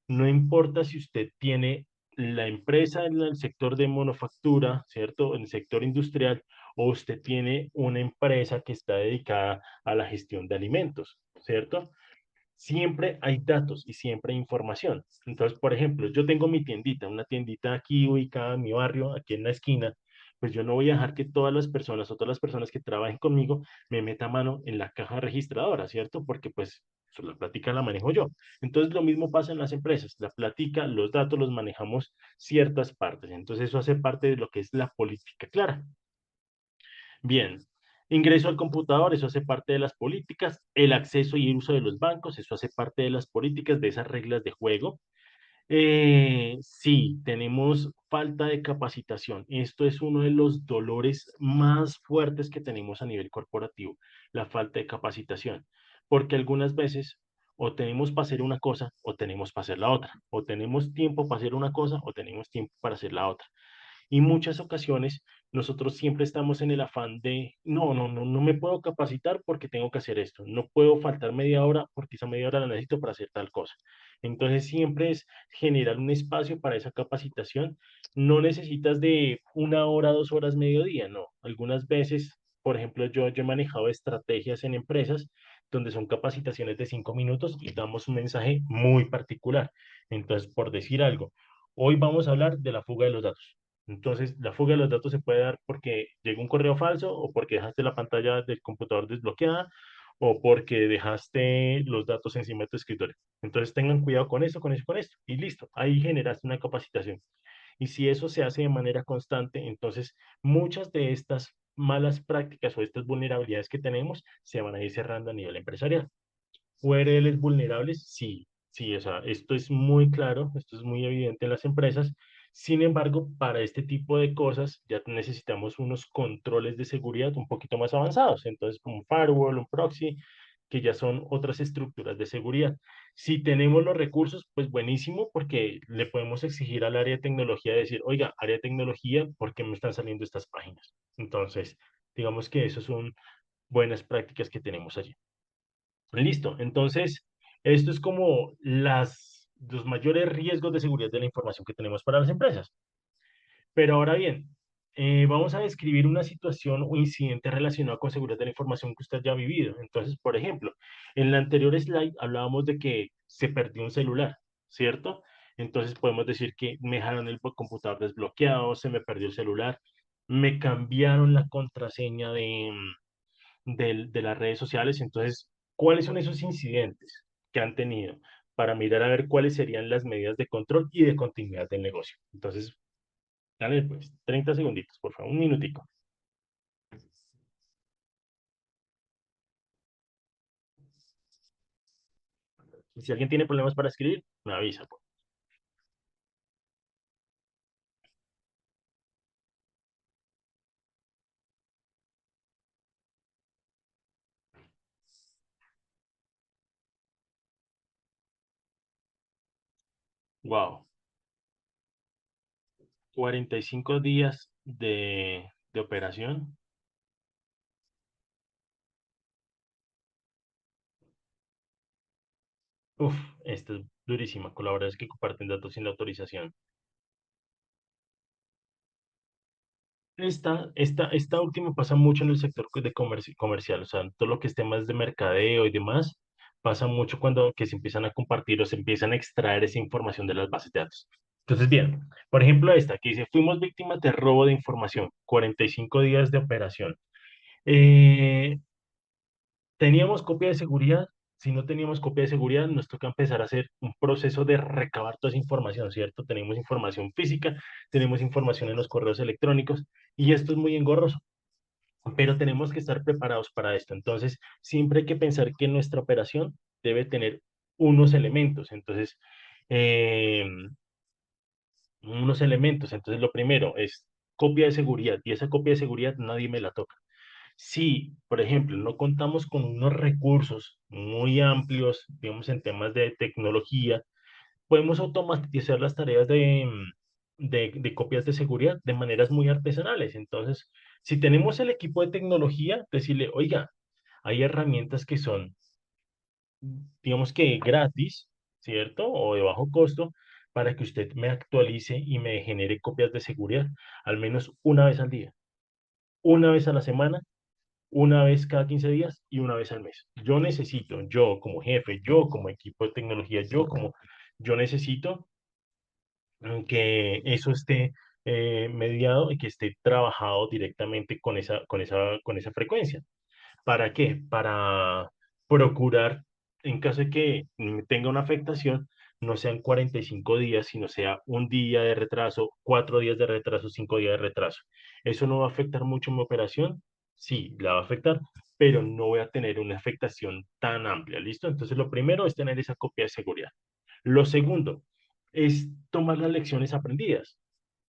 No importa si usted tiene la empresa en el sector de manufactura, ¿cierto? En el sector industrial, o usted tiene una empresa que está dedicada a la gestión de alimentos, ¿cierto? Siempre hay datos y siempre hay información. Entonces, por ejemplo, yo tengo mi tiendita, una tiendita aquí ubicada en mi barrio, aquí en la esquina, pues yo no voy a dejar que todas las personas o todas las personas que trabajen conmigo me meta mano en la caja registradora, ¿cierto? Porque pues la plática la manejo yo. Entonces, lo mismo pasa en las empresas. La plática, los datos los manejamos ciertas partes. Entonces, eso hace parte de lo que es la política clara. Bien, ingreso al computador, eso hace parte de las políticas. El acceso y el uso de los bancos, eso hace parte de las políticas, de esas reglas de juego. Sí, tenemos falta de capacitación. Esto es uno de los dolores más fuertes que tenemos a nivel corporativo, la falta de capacitación. Porque algunas veces o tenemos para hacer una cosa o tenemos para hacer la otra. O tenemos tiempo para hacer una cosa o tenemos tiempo para hacer la otra. Y muchas ocasiones nosotros siempre estamos en el afán de, no me puedo capacitar porque tengo que hacer esto, no puedo faltar media hora porque esa media hora la necesito para hacer tal cosa. Entonces siempre es generar un espacio para esa capacitación. No necesitas de una hora, 2 horas, mediodía, no. Algunas veces, por ejemplo, yo he manejado estrategias en empresas donde son capacitaciones de 5 minutos y damos un mensaje muy particular. Entonces, por decir algo, hoy vamos a hablar de la fuga de los datos. Entonces, la fuga de los datos se puede dar porque llegó un correo falso o porque dejaste la pantalla del computador desbloqueada o porque dejaste los datos encima de tu escritorio. Entonces, tengan cuidado con eso, con eso, con esto. Y listo, ahí generaste una capacitación. Y si eso se hace de manera constante, entonces muchas de estas malas prácticas o estas vulnerabilidades que tenemos se van a ir cerrando a nivel empresarial. URLs vulnerables, sí, sí, o sea, esto es muy claro, esto es muy evidente en las empresas. Sin embargo, para este tipo de cosas ya necesitamos unos controles de seguridad un poquito más avanzados, entonces como un firewall, un proxy, que ya son otras estructuras de seguridad. Si tenemos los recursos, pues buenísimo, porque le podemos exigir al área de tecnología decir, oiga, área de tecnología, ¿por qué me están saliendo estas páginas? Entonces, digamos que eso son buenas prácticas que tenemos allí. Listo. Entonces, esto es como los mayores riesgos de seguridad de la información que tenemos para las empresas. Pero ahora bien, vamos a describir una situación o incidente relacionado con seguridad de la información que usted ya ha vivido. Entonces, por ejemplo, en la anterior slide hablábamos de que se perdió un celular, ¿cierto? Entonces podemos decir que me dejaron el computador desbloqueado, se me perdió el celular, me cambiaron la contraseña de las redes sociales. Entonces, ¿cuáles son esos incidentes que han tenido para mirar a ver cuáles serían las medidas de control y de continuidad del negocio? Entonces, dale pues 30 segunditos, por favor, un minutico. Y si alguien tiene problemas para escribir, me avisa, pues. Wow, 45 días de operación. Uf, esta es durísima. Colaboradores que comparten datos sin la autorización. Esta última pasa mucho en el sector de comercial, o sea, todo lo que es temas de mercadeo y demás, pasa mucho cuando que se empiezan a compartir o se empiezan a extraer esa información de las bases de datos. Entonces, bien, por ejemplo, esta que dice, fuimos víctimas de robo de información, 45 días de operación. Eh, ¿Teníamos copia de seguridad? Si no teníamos copia de seguridad, nos toca empezar a hacer un proceso de recabar toda esa información, ¿cierto? Tenemos información física, tenemos información en los correos electrónicos y esto es muy engorroso. pero tenemos que estar preparados para esto. Entonces, siempre hay que pensar que nuestra operación debe tener unos elementos. Entonces, eh, unos elementos. Entonces, lo primero es copia de seguridad y esa copia de seguridad nadie me la toca. Si, por ejemplo, no contamos con unos recursos muy amplios, digamos, en temas de tecnología, podemos automatizar las tareas de copias de seguridad de maneras muy artesanales. Entonces, si tenemos el equipo de tecnología, decirle, oiga, hay herramientas que son, digamos que gratis, ¿cierto? O de bajo costo, para que usted me actualice y me genere copias de seguridad, al menos una vez al día, una vez a la semana, una vez cada 15 días y una vez al mes. Yo necesito, yo como jefe, yo como equipo de tecnología, yo necesito que eso esté mediado y que esté trabajado directamente con esa frecuencia. ¿Para qué? Para procurar, en caso de que tenga una afectación, no sean 45 días, sino sea un día de retraso, 4 días de retraso, 5 días de retraso. ¿Eso no va a afectar mucho mi operación? Sí, la va a afectar, pero no voy a tener una afectación tan amplia, ¿listo? Entonces, lo primero es tener esa copia de seguridad. Lo segundo es tomar las lecciones aprendidas.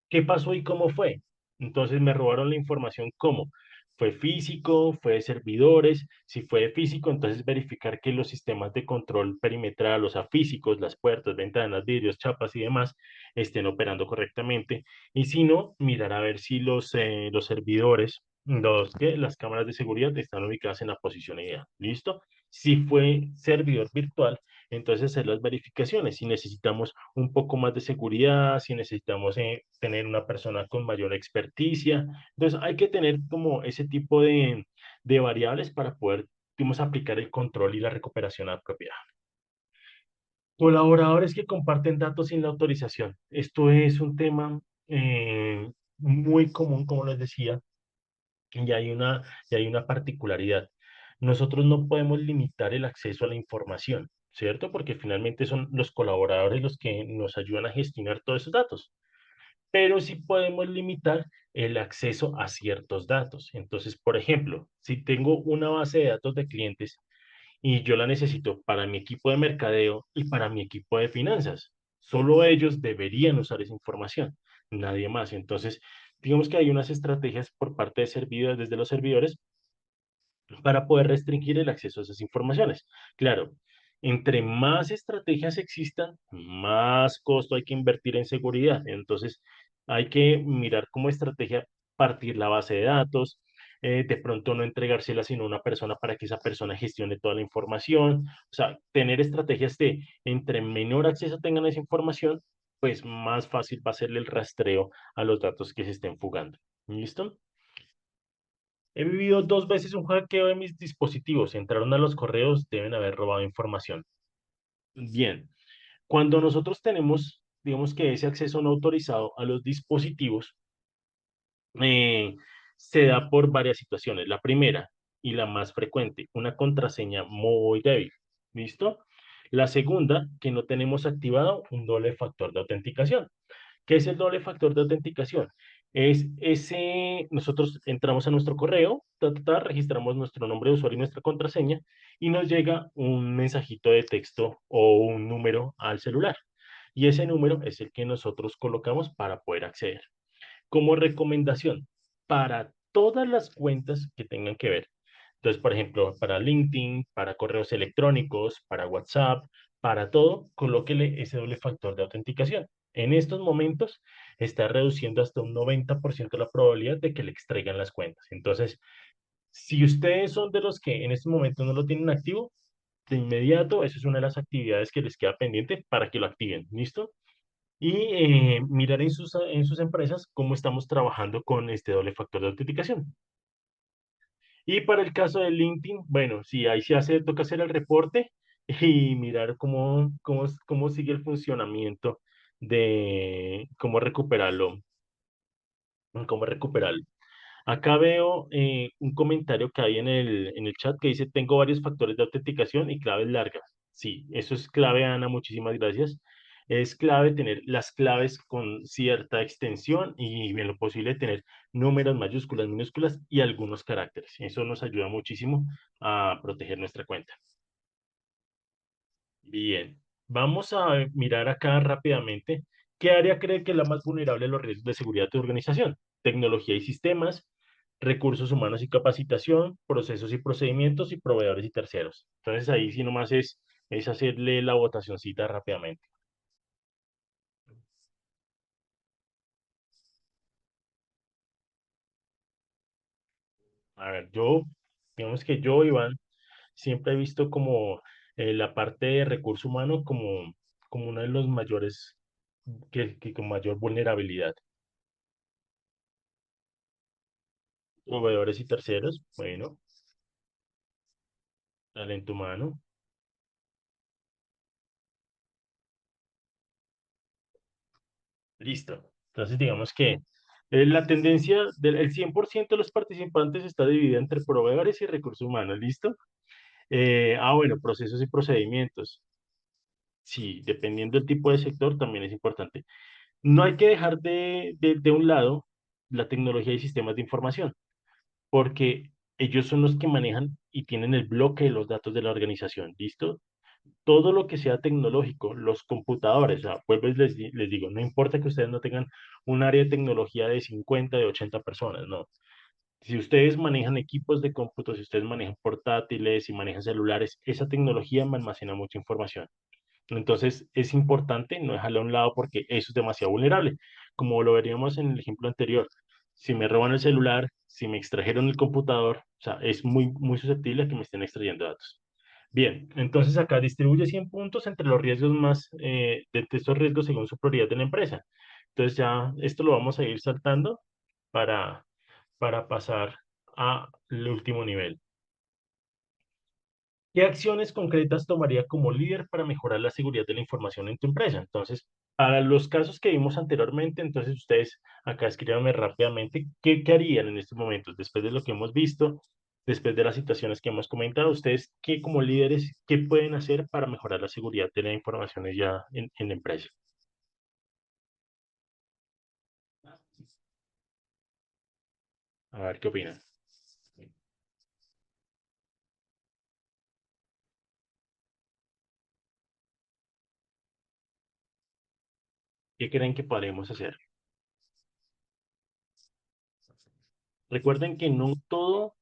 ¿Qué pasó y cómo fue? Entonces me robaron la información cómo. ¿Fue físico? ¿Fue de servidores? Si fue de físico, entonces verificar que los sistemas de control perimetral, o sea, físicos, las puertas, ventanas, vidrios, chapas y demás, estén operando correctamente. Y si no, mirar a ver si los servidores, las cámaras de seguridad están ubicadas en la posición ideal. ¿Listo? Si fue servidor virtual, entonces hacer las verificaciones. Si necesitamos un poco más de seguridad, si necesitamos tener una persona con mayor experticia. Entonces hay que tener como ese tipo de variables para poder, digamos, aplicar el control y la recuperación apropiada. Colaboradores que comparten datos sin la autorización. Esto es un tema muy común, como les decía, y hay una particularidad. Nosotros no podemos limitar el acceso a la información, ¿cierto? Porque finalmente son los colaboradores los que nos ayudan a gestionar todos esos datos, pero sí podemos limitar el acceso a ciertos datos. Entonces, por ejemplo, si tengo una base de datos de clientes y yo la necesito para mi equipo de mercadeo y para mi equipo de finanzas, solo ellos deberían usar esa información, nadie más. Entonces, digamos que hay unas estrategias por parte de servidores, desde los servidores, para poder restringir el acceso a esas informaciones. Claro, entre más estrategias existan, más costo hay que invertir en seguridad. Entonces, hay que mirar como estrategia partir la base de datos, de pronto no entregársela sino a una persona para que esa persona gestione toda la información. O sea, tener estrategias de entre menor acceso tengan a esa información, pues más fácil va a ser el rastreo a los datos que se estén fugando. ¿Listo? He vivido 2 veces un hackeo de mis dispositivos. Entraron a los correos, deben haber robado información. Bien, cuando nosotros tenemos, digamos que ese acceso no autorizado a los dispositivos, eh, se da por varias situaciones. La primera y la más frecuente, una contraseña muy débil. ¿Listo? La segunda, que no tenemos activado un doble factor de autenticación. ¿Qué es el doble factor de autenticación? Es ese, nosotros entramos a nuestro correo, registramos nuestro nombre de usuario y nuestra contraseña y nos llega un mensajito de texto o un número al celular. Y ese número es el que nosotros colocamos para poder acceder. Como recomendación, para todas las cuentas que tengan que ver. Entonces, por ejemplo, para LinkedIn, para correos electrónicos, para WhatsApp, para todo, colóquele ese doble factor de autenticación. En estos momentos está reduciendo hasta un 90% la probabilidad de que le extraigan las cuentas. Entonces, si ustedes son de los que en estos momentos no lo tienen activo, de inmediato, eso es una de las actividades que les queda pendiente para que lo activen. ¿Listo? Y mirar en sus empresas cómo estamos trabajando con este doble factor de autenticación. Y para el caso de LinkedIn, bueno, sí, ahí se hace, toca hacer el reporte y mirar cómo sigue el funcionamiento de cómo recuperarlo. Acá veo un comentario que hay en el chat que dice, tengo varios factores de autenticación y claves largas. Sí, eso es clave, Ana, muchísimas gracias. es clave tener las claves con cierta extensión y en lo posible tener números, mayúsculas, minúsculas y algunos caracteres. Eso nos ayuda muchísimo a proteger nuestra cuenta. Bien, vamos a mirar acá rápidamente. ¿Qué área cree que es la más vulnerable a los riesgos de seguridad de tu organización? Tecnología y sistemas, recursos humanos y capacitación, procesos y procedimientos y proveedores y terceros. Entonces ahí sí nomás es hacerle la votacioncita rápidamente. A ver, digamos que yo, Iván, siempre he visto como la parte de recurso humano como uno de los mayores, que con mayor vulnerabilidad. Proveedores y terceros, bueno, talento humano, listo. Entonces, digamos que la tendencia del el 100% de los participantes está dividida entre proveedores y recursos humanos, ¿listo? Bueno, procesos y procedimientos. Sí, dependiendo del tipo de sector, también es importante. No hay que dejar de un lado la tecnología y sistemas de información, porque ellos son los que manejan y tienen el bloque de los datos de la organización, ¿listo? Todo lo que sea tecnológico, los computadores, o sea, vuelvo y les digo, no importa que ustedes no tengan un área de tecnología de 50, de 80 personas, no. Si ustedes manejan equipos de cómputo, si ustedes manejan portátiles, si manejan celulares, esa tecnología me almacena mucha información. Entonces, es importante no dejarlo a un lado porque eso es demasiado vulnerable. Como lo veríamos en el ejemplo anterior, si me roban el celular, si me extrajeron el computador, o sea, es muy susceptible a que me estén extrayendo datos. Bien, entonces acá distribuye 100 puntos entre los riesgos más, de estos riesgos según su prioridad de la empresa. Entonces ya esto lo vamos a ir saltando para, para pasar al último nivel. ¿Qué acciones concretas tomaría como líder para mejorar la seguridad de la información en tu empresa? Entonces, para los casos que vimos anteriormente, entonces ustedes acá escríbanme rápidamente qué harían en estos momentos, después de lo que hemos visto, después de las situaciones que hemos comentado, ustedes qué como líderes, qué pueden hacer para mejorar la seguridad de la información ya en la empresa. A ver qué opinan. ¿Qué creen que podremos hacer? Recuerden que no todo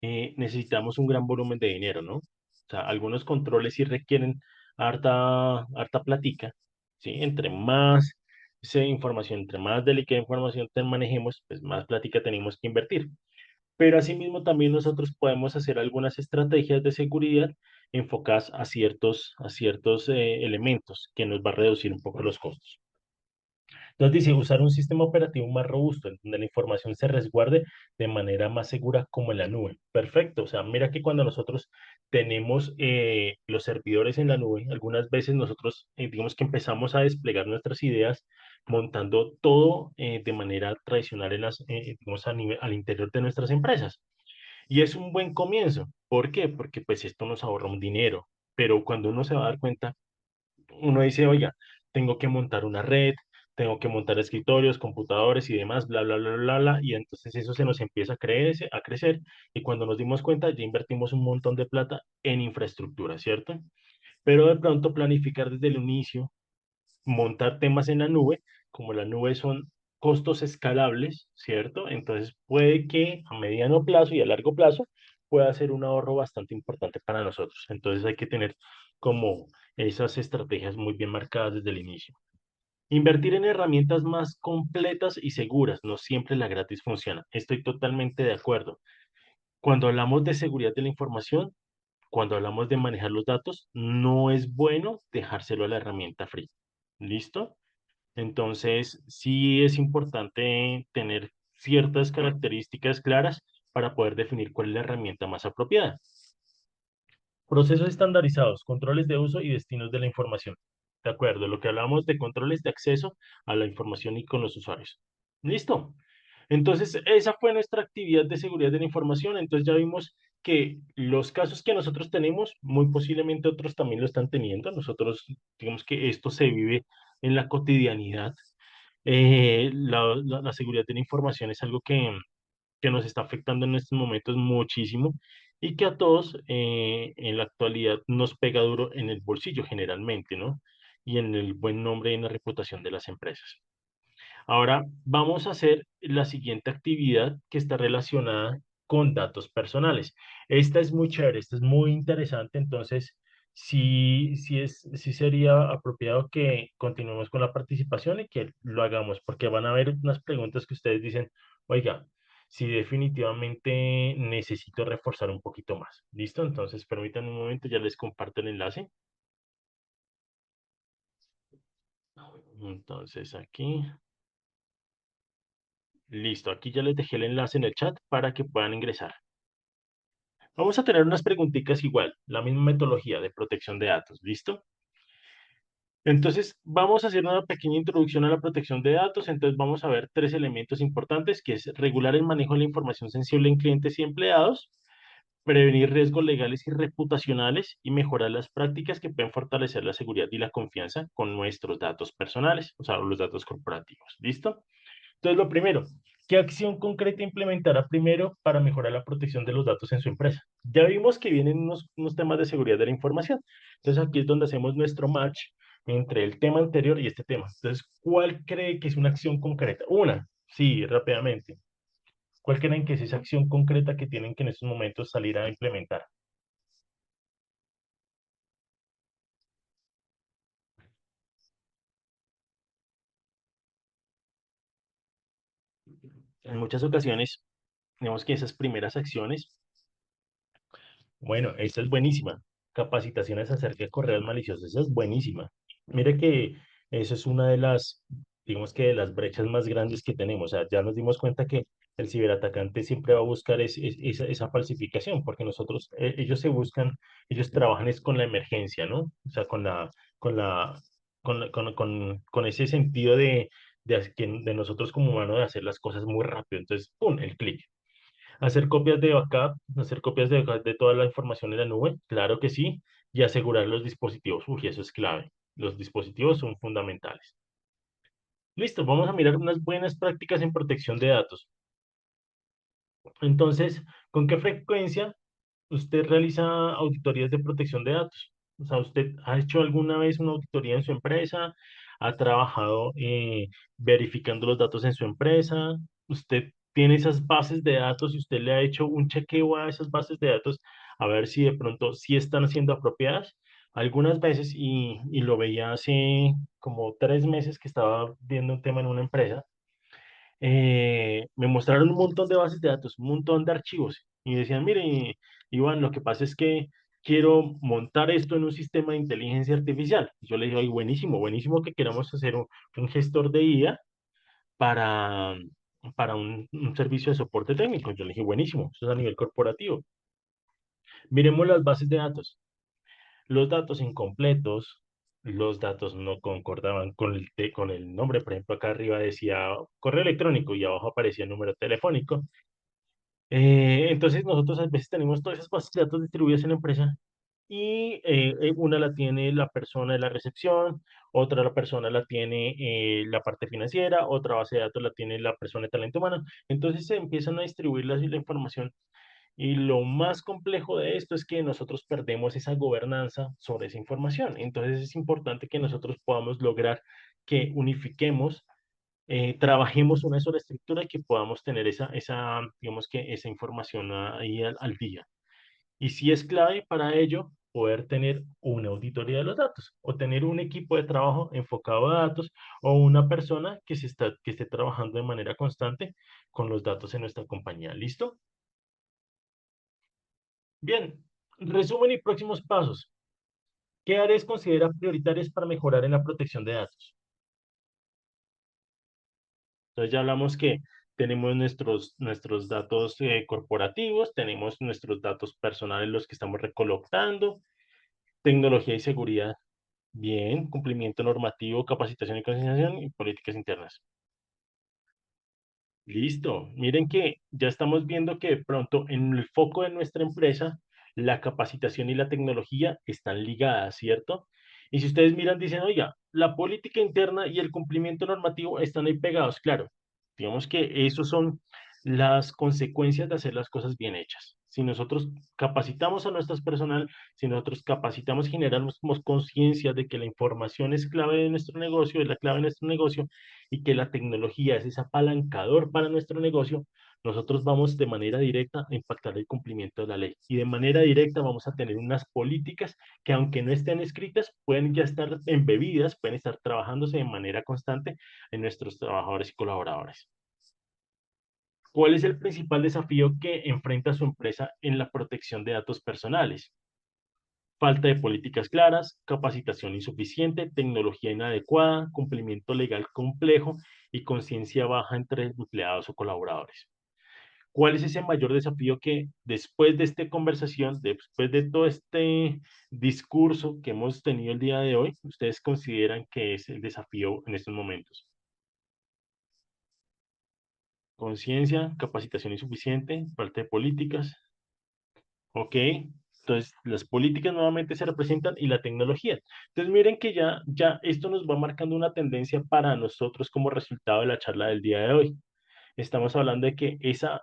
necesitamos un gran volumen de dinero, ¿no? O sea, algunos controles sí requieren harta platica, ¿sí? Entre más información, entre más delicada información manejemos, pues más plática tenemos que invertir. Pero asimismo también nosotros podemos hacer algunas estrategias de seguridad enfocadas a ciertos elementos que nos va a reducir un poco los costos. Entonces dice, usar un sistema operativo más robusto, en donde la información se resguarde de manera más segura como en la nube. Perfecto. O sea, mira que cuando nosotros tenemos los servidores en la nube, algunas veces nosotros, digamos que empezamos a desplegar nuestras ideas montando todo de manera tradicional digamos, al interior de nuestras empresas. Y es un buen comienzo. ¿Por qué? Porque pues esto nos ahorra un dinero. Pero cuando uno se va a dar cuenta, uno dice, oiga, tengo que montar una red, tengo que montar escritorios, computadores y demás, bla, bla, bla, bla, bla, y entonces eso se nos empieza a crecer, y cuando nos dimos cuenta ya invertimos un montón de plata en infraestructura, ¿cierto? Pero de pronto planificar desde el inicio, montar temas en la nube, como la nube son costos escalables, ¿cierto? Entonces puede que a mediano plazo y a largo plazo pueda ser un ahorro bastante importante para nosotros. Entonces hay que tener como esas estrategias muy bien marcadas desde el inicio. Invertir en herramientas más completas y seguras, no siempre la gratis funciona. Estoy totalmente de acuerdo. Cuando hablamos de seguridad de la información, cuando hablamos de manejar los datos, no es bueno dejárselo a la herramienta free. ¿Listo? Entonces, sí es importante tener ciertas características claras para poder definir cuál es la herramienta más apropiada. Procesos estandarizados, controles de uso y destinos de la información. De acuerdo, lo que hablamos de controles de acceso a la información y con los usuarios. ¿Listo? Entonces, esa fue nuestra actividad de seguridad de la información. Entonces, ya vimos que los casos que nosotros tenemos, muy posiblemente otros también lo están teniendo. Nosotros, digamos que esto se vive en la cotidianidad. La seguridad de la información es algo que nos está afectando en estos momentos muchísimo y que a todos en la actualidad nos pega duro en el bolsillo generalmente, ¿no? Y en el buen nombre y en la reputación de las empresas. Ahora vamos a hacer la siguiente actividad que está relacionada con datos personales. Esta es muy chévere, esta es muy interesante, entonces sí sería apropiado que continuemos con la participación y que lo hagamos, porque van a haber unas preguntas que ustedes dicen, oiga, sí definitivamente necesito reforzar un poquito más. ¿Listo? Entonces permítanme un momento, ya les comparto el enlace. Entonces aquí. Listo, aquí ya les dejé el enlace en el chat para que puedan ingresar. Vamos a tener unas preguntitas igual, la misma metodología de protección de datos, ¿listo? Entonces, vamos a hacer una pequeña introducción a la protección de datos. Entonces, vamos a ver tres elementos importantes, que es regular el manejo de la información sensible en clientes y empleados, prevenir riesgos legales y reputacionales y mejorar las prácticas que pueden fortalecer la seguridad y la confianza con nuestros datos personales, o sea, los datos corporativos, ¿listo? Entonces, lo primero, ¿qué acción concreta implementará primero para mejorar la protección de los datos en su empresa? Ya vimos que vienen unos temas de seguridad de la información. Entonces, aquí es donde hacemos nuestro match entre el tema anterior y este tema. Entonces, ¿cuál cree que es una acción concreta? Una, sí, rápidamente. ¿Cuál creen que es esa acción concreta que tienen que en estos momentos salir a implementar? En muchas ocasiones, vemos que esas primeras acciones. Bueno, esta es buenísima. Capacitaciones acerca de correos maliciosos, esa es buenísima. Mire que eso es una de las, digamos que de las brechas más grandes que tenemos. O sea, ya nos dimos cuenta que el ciberatacante siempre va a buscar esa falsificación, porque nosotros, ellos se buscan, ellos trabajan es con la emergencia, ¿no? O sea, con la, con ese sentido de nosotros como humanos de hacer las cosas muy rápido. Entonces, ¡pum! El clic. Hacer copias de backup, hacer copias de backup de toda la información en la nube, claro que sí, y asegurar los dispositivos. Uy, eso es clave. Los dispositivos son fundamentales. Listo, vamos a mirar unas buenas prácticas en protección de datos. Entonces, ¿con qué frecuencia usted realiza auditorías de protección de datos? O sea, ¿usted ha hecho alguna vez una auditoría en su empresa? ¿Ha trabajado verificando los datos en su empresa? ¿Usted tiene esas bases de datos y usted le ha hecho un chequeo a esas bases de datos a ver si de pronto sí están siendo apropiadas? Algunas veces, y lo veía hace como 3 meses que estaba viendo un tema en una empresa, me mostraron un montón de bases de datos, un montón de archivos, y decían, mire, Iván, lo que pasa es que quiero montar esto en un sistema de inteligencia artificial. Y yo le dije, ay, buenísimo, buenísimo que queramos hacer un gestor de IA para, para un servicio de soporte técnico. Yo le dije, buenísimo, eso es a nivel corporativo. Miremos las bases de datos. Los datos incompletos, los datos no concordaban con el nombre. Por ejemplo, acá arriba decía correo electrónico y abajo aparecía el número telefónico. Entonces nosotros a veces tenemos todas esas bases de datos distribuidas en la empresa y una la tiene la persona de la recepción, otra la persona la tiene la parte financiera, otra base de datos la tiene la persona de talento humano. Entonces se empiezan a distribuir la información y lo más complejo de esto es que nosotros perdemos esa gobernanza sobre esa información. Entonces es importante que nosotros podamos lograr que unifiquemos, trabajemos una sola estructura y que podamos tener digamos que esa información ahí al día. Y si es clave para ello poder tener una auditoría de los datos o tener un equipo de trabajo enfocado a datos o una persona que esté trabajando de manera constante con los datos en nuestra compañía. ¿Listo? Bien, resumen y próximos pasos. ¿Qué áreas considera prioritarias para mejorar en la protección de datos? Entonces ya hablamos que tenemos nuestros datos corporativos, tenemos nuestros datos personales, los que estamos recolectando, tecnología y seguridad. Bien, cumplimiento normativo, capacitación y concienciación y políticas internas. Listo. Miren que ya estamos viendo que de pronto en el foco de nuestra empresa, la capacitación y la tecnología están ligadas, ¿cierto? Y si ustedes miran, dicen, oiga, la política interna y el cumplimiento normativo están ahí pegados. Claro, digamos que esos son las consecuencias de hacer las cosas bien hechas. Si nosotros capacitamos a nuestro personal, si nosotros capacitamos y generamos conciencia de que la información es clave de nuestro negocio, es la clave de nuestro negocio, y que la tecnología es ese apalancador para nuestro negocio, nosotros vamos de manera directa a impactar el cumplimiento de la ley. Y de manera directa vamos a tener unas políticas que, aunque no estén escritas, pueden ya estar embebidas, pueden estar trabajándose de manera constante en nuestros trabajadores y colaboradores. ¿Cuál es el principal desafío que enfrenta su empresa en la protección de datos personales? Falta de políticas claras, capacitación insuficiente, tecnología inadecuada, cumplimiento legal complejo y conciencia baja entre empleados o colaboradores. ¿Cuál es ese mayor desafío que después de esta conversación, después de todo este discurso que hemos tenido el día de hoy, ustedes consideran que es el desafío en estos momentos? Conciencia, capacitación insuficiente, falta de políticas. ¿Ok? Entonces, las políticas nuevamente se representan y la tecnología. Entonces, miren que ya esto nos va marcando una tendencia para nosotros como resultado de la charla del día de hoy. Estamos hablando de que esa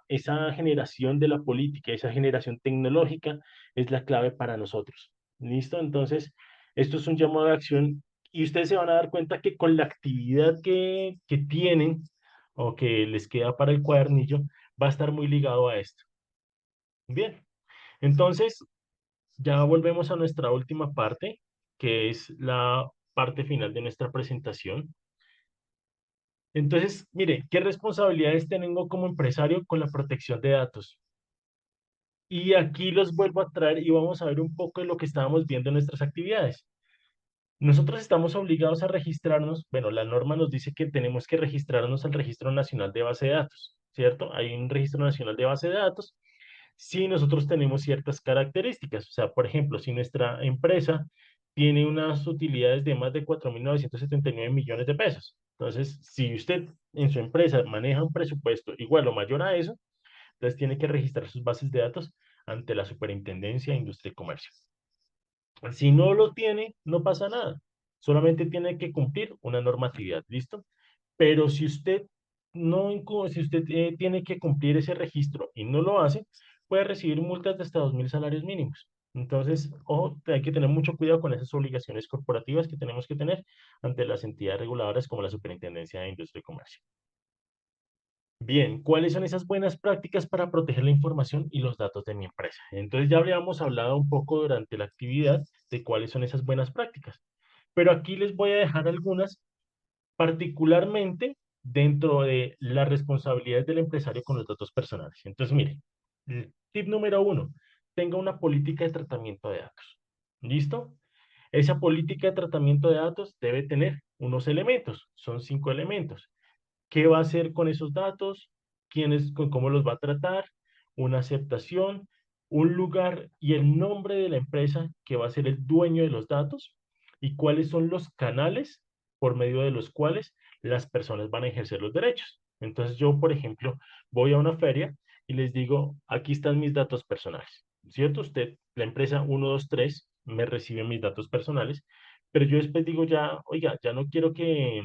generación de la política, esa generación tecnológica es la clave para nosotros. ¿Listo? Entonces, esto es un llamado de acción y ustedes se van a dar cuenta que con la actividad que tienen o que les queda para el cuadernillo, va a estar muy ligado a esto. Bien, entonces ya volvemos a nuestra última parte, que es la parte final de nuestra presentación. Entonces, mire, ¿qué responsabilidades tengo como empresario con la protección de datos? Y aquí los vuelvo a traer y vamos a ver un poco de lo que estábamos viendo en nuestras actividades. Nosotros estamos obligados a registrarnos, bueno, la norma nos dice que tenemos que registrarnos al Registro Nacional de Base de Datos, ¿cierto? Hay un Registro Nacional de Base de Datos si nosotros tenemos ciertas características. O sea, por ejemplo, si nuestra empresa tiene unas utilidades de más de 4.979 millones de pesos. Entonces, si usted en su empresa maneja un presupuesto igual o mayor a eso, entonces tiene que registrar sus bases de datos ante la Superintendencia de Industria y Comercio. Si no lo tiene, no pasa nada. Solamente tiene que cumplir una normatividad, ¿listo? Pero si usted no, si usted tiene que cumplir ese registro y no lo hace, puede recibir multas de hasta 2.000 salarios mínimos. Entonces, ojo, hay que tener mucho cuidado con esas obligaciones corporativas que tenemos que tener ante las entidades reguladoras como la Superintendencia de Industria y Comercio. Bien, ¿cuáles son esas buenas prácticas para proteger la información y los datos de mi empresa? Entonces ya habíamos hablado un poco durante la actividad de cuáles son esas buenas prácticas, pero aquí les voy a dejar algunas particularmente dentro de las responsabilidades del empresario con los datos personales. Entonces, miren, el tip número uno, tenga una política de tratamiento de datos. ¿Listo? Esa política de tratamiento de datos debe tener unos elementos, son 5 elementos. ¿Qué va a hacer con esos datos? ¿Cómo los va a tratar? Una aceptación, un lugar y el nombre de la empresa que va a ser el dueño de los datos y cuáles son los canales por medio de los cuales las personas van a ejercer los derechos. Entonces yo, por ejemplo, voy a una feria y les digo, aquí están mis datos personales, ¿cierto? Usted, la empresa 123, me recibe mis datos personales, pero yo después digo ya, oiga, ya no quiero que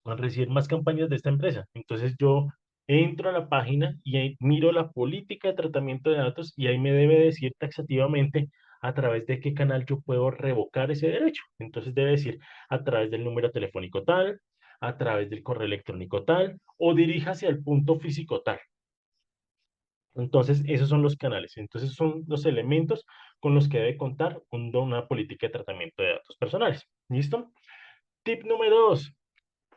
a recibir más campañas de esta empresa. Entonces yo entro a la página y ahí miro la política de tratamiento de datos y ahí me debe decir taxativamente a través de qué canal yo puedo revocar ese derecho. Entonces debe decir a través del número telefónico tal, a través del correo electrónico tal o diríjase al punto físico tal. Entonces, esos son los canales. Entonces, son los elementos con los que debe contar una política de tratamiento de datos personales. ¿Listo? Tip número dos,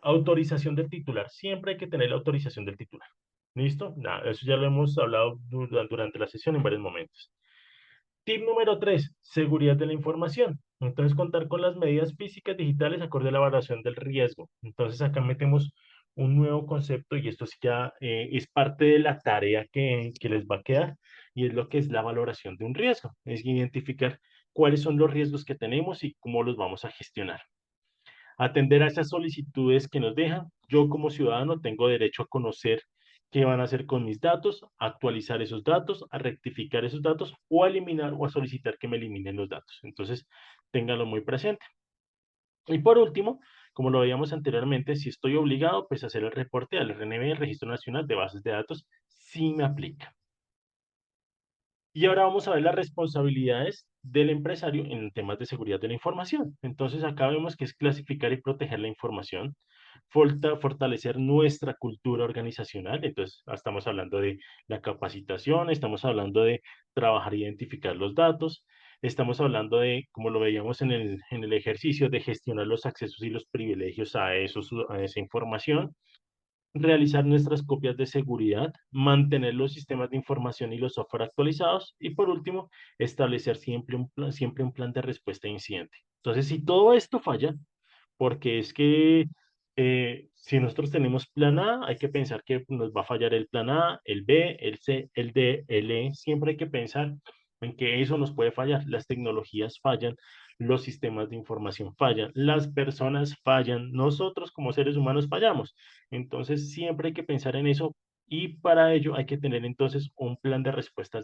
autorización del titular. Siempre hay que tener la autorización del titular. ¿Listo? Nada, eso ya lo hemos hablado durante la sesión en varios momentos. Tip número 3, seguridad de la información. Entonces, contar con las medidas físicas digitales acorde a la evaluación del riesgo. Entonces, acá metemos un nuevo concepto y esto sí ya es parte de la tarea que les va a quedar y es lo que es la valoración de un riesgo. Es identificar cuáles son los riesgos que tenemos y cómo los vamos a gestionar. Atender a esas solicitudes que nos dejan. Yo como ciudadano tengo derecho a conocer ¿Qué van a hacer con mis datos? Actualizar esos datos, a rectificar esos datos o a eliminar o a solicitar que me eliminen los datos. Entonces, ténganlo muy presente. Y por último, como lo veíamos anteriormente, si estoy obligado, pues a hacer el reporte al RNB, el Registro Nacional de Bases de Datos, si me aplica. Y ahora vamos a ver las responsabilidades del empresario en temas de seguridad de la información. Entonces, acá vemos que es clasificar y proteger la información, fortalecer nuestra cultura organizacional. Entonces, estamos hablando de la capacitación, estamos hablando de trabajar e identificar los datos, estamos hablando de, como lo veíamos en el ejercicio, de gestionar los accesos y los privilegios a esa información, realizar nuestras copias de seguridad, mantener los sistemas de información y los software actualizados y por último, establecer siempre un plan de respuesta a incidente. Entonces, si todo esto falla, porque es que si nosotros tenemos plan A, hay que pensar que nos va a fallar el plan A, el B, el C, el D, el E. Siempre hay que pensar en que eso nos puede fallar. Las tecnologías fallan, los sistemas de información fallan, las personas fallan, nosotros como seres humanos fallamos. Entonces, siempre hay que pensar en eso y para ello hay que tener entonces un plan de respuesta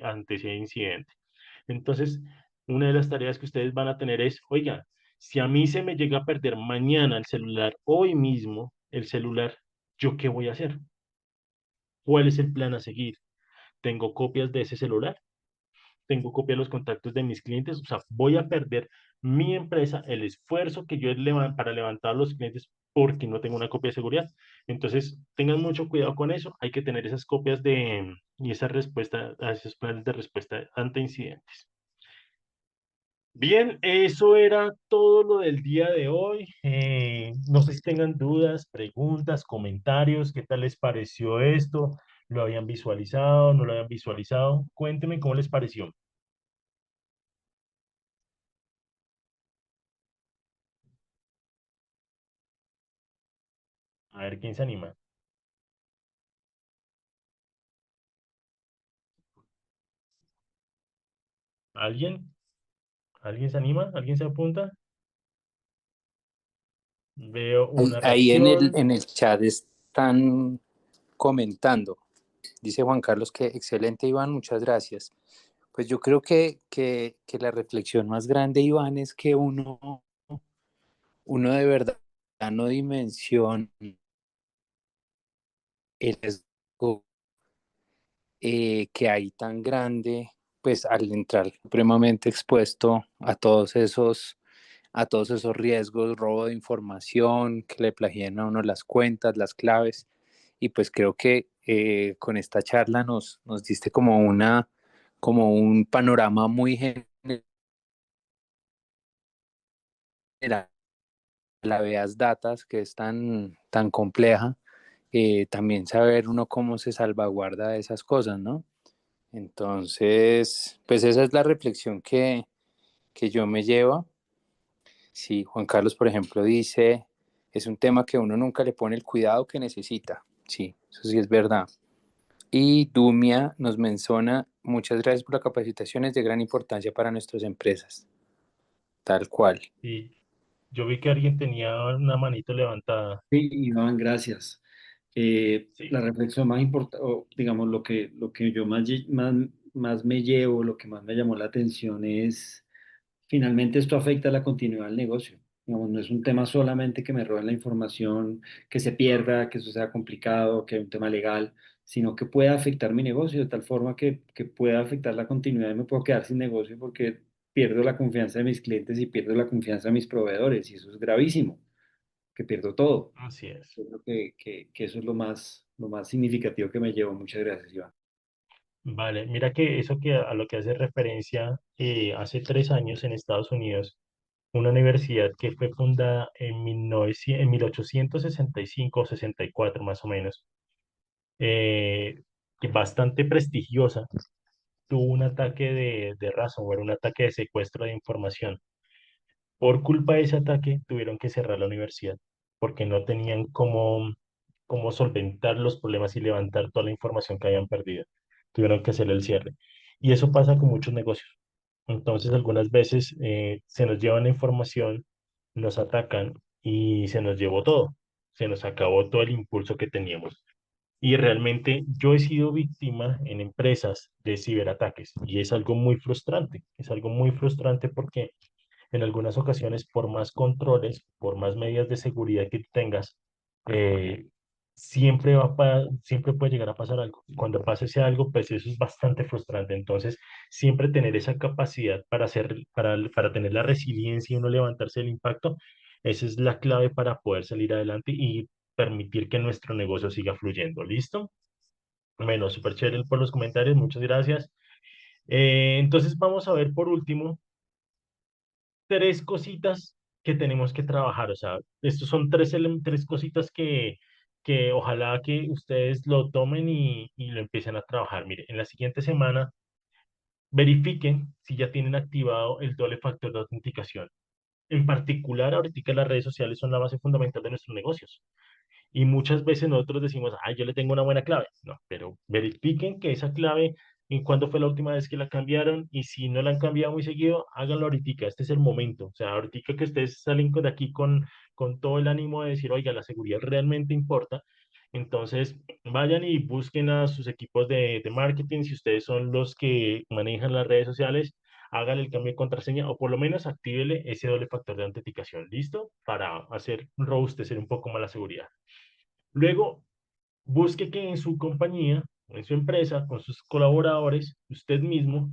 ante ese incidente. Entonces, una de las tareas que ustedes van a tener es, oiga, si a mí se me llega a perder mañana el celular, hoy mismo el celular, ¿yo qué voy a hacer? ¿Cuál es el plan a seguir? ¿Tengo copias de ese celular? ¿Tengo copia de los contactos de mis clientes? O sea, voy a perder mi empresa, el esfuerzo que yo para levantar a los clientes porque no tengo una copia de seguridad. Entonces, tengan mucho cuidado con eso. Hay que tener esas copias y esa respuesta, a esos planes de respuesta ante incidentes. Bien, eso era todo lo del día de hoy. No sé si tengan dudas, preguntas, comentarios, ¿qué tal les pareció esto? ¿Lo habían visualizado? ¿No lo habían visualizado? Cuéntenme cómo les pareció. A ver quién se anima. ¿Alguien? ¿Alguien se anima? ¿Alguien se apunta? Veo Ahí una ahí reacción. en el chat están comentando. Dice Juan Carlos que excelente, Iván, muchas gracias. Pues yo creo que la reflexión más grande, Iván, es que uno de verdad no dimensiona el riesgo que hay tan grande, pues al entrar supremamente expuesto a todos esos riesgos, robo de información, que le plagien a uno las cuentas, las claves. Y pues creo que con esta charla nos diste como un panorama muy general, la veas datas, que es tan compleja, también saber uno cómo se salvaguarda de esas cosas, ¿no? Entonces, pues esa es la reflexión que yo me llevo. Sí, Juan Carlos, por ejemplo, dice, es un tema que uno nunca le pone el cuidado que necesita. Sí, eso sí es verdad. Y Dumia nos menciona, muchas gracias por la capacitación, es de gran importancia para nuestras empresas. Tal cual. Y yo vi que alguien tenía una manito levantada. Sí, Iván, gracias. Sí. La reflexión más importante, o digamos, lo que yo más me llevo, lo que más me llamó la atención es, finalmente esto afecta a la continuidad del negocio. Digamos, no es un tema solamente que me roben la información, que se pierda, que eso sea complicado, que es un tema legal, sino que pueda afectar mi negocio de tal forma que pueda afectar la continuidad y me puedo quedar sin negocio porque pierdo la confianza de mis clientes y pierdo la confianza de mis proveedores y eso es gravísimo, que pierdo todo. Así es. Yo creo que eso es lo más significativo que me llevo. Muchas gracias, Iván. Vale, mira que eso que a lo que hace referencia, hace 3 años en Estados Unidos, una universidad que fue fundada en 1865 o 64 más o menos, que bastante prestigiosa, tuvo un ataque de ransomware, un ataque de secuestro de información. Por culpa de ese ataque tuvieron que cerrar la universidad porque no tenían cómo solventar los problemas y levantar toda la información que habían perdido. Tuvieron que hacer el cierre. Y eso pasa con muchos negocios. Entonces, algunas veces se nos llevan la información, nos atacan y se nos llevó todo. Se nos acabó todo el impulso que teníamos. Y realmente yo he sido víctima en empresas de ciberataques y es algo muy frustrante porque en algunas ocasiones, por más controles, por más medidas de seguridad que tengas, eh, siempre puede llegar a pasar algo. Y cuando pasa ese algo, pues eso es bastante frustrante. Entonces, siempre tener esa capacidad para tener la resiliencia y no levantarse del impacto, esa es la clave para poder salir adelante y permitir que nuestro negocio siga fluyendo. ¿Listo? Bueno, súper chévere por los comentarios, muchas gracias. Entonces, vamos a ver por último tres cositas que tenemos que trabajar. O sea, estos son tres cositas que ojalá que ustedes lo tomen y lo empiecen a trabajar. Mire, en la siguiente semana verifiquen si ya tienen activado el doble factor de autenticación. En particular, ahorita las redes sociales son la base fundamental de nuestros negocios. Y muchas veces nosotros decimos, ay, yo le tengo una buena clave. No, pero verifiquen que esa clave, en cuándo fue la última vez que la cambiaron, y si no la han cambiado muy seguido, háganlo ahorita. Este es el momento. O sea, ahorita que ustedes salen de aquí con todo el ánimo de decir, oiga, la seguridad realmente importa. Entonces, vayan y busquen a sus equipos de marketing. Si ustedes son los que manejan las redes sociales, hagan el cambio de contraseña o por lo menos actívele ese doble factor de autenticación. ¿Listo? Para hacer robustecer un poco más la seguridad. Luego, busque que en su compañía, en su empresa, con sus colaboradores, usted mismo,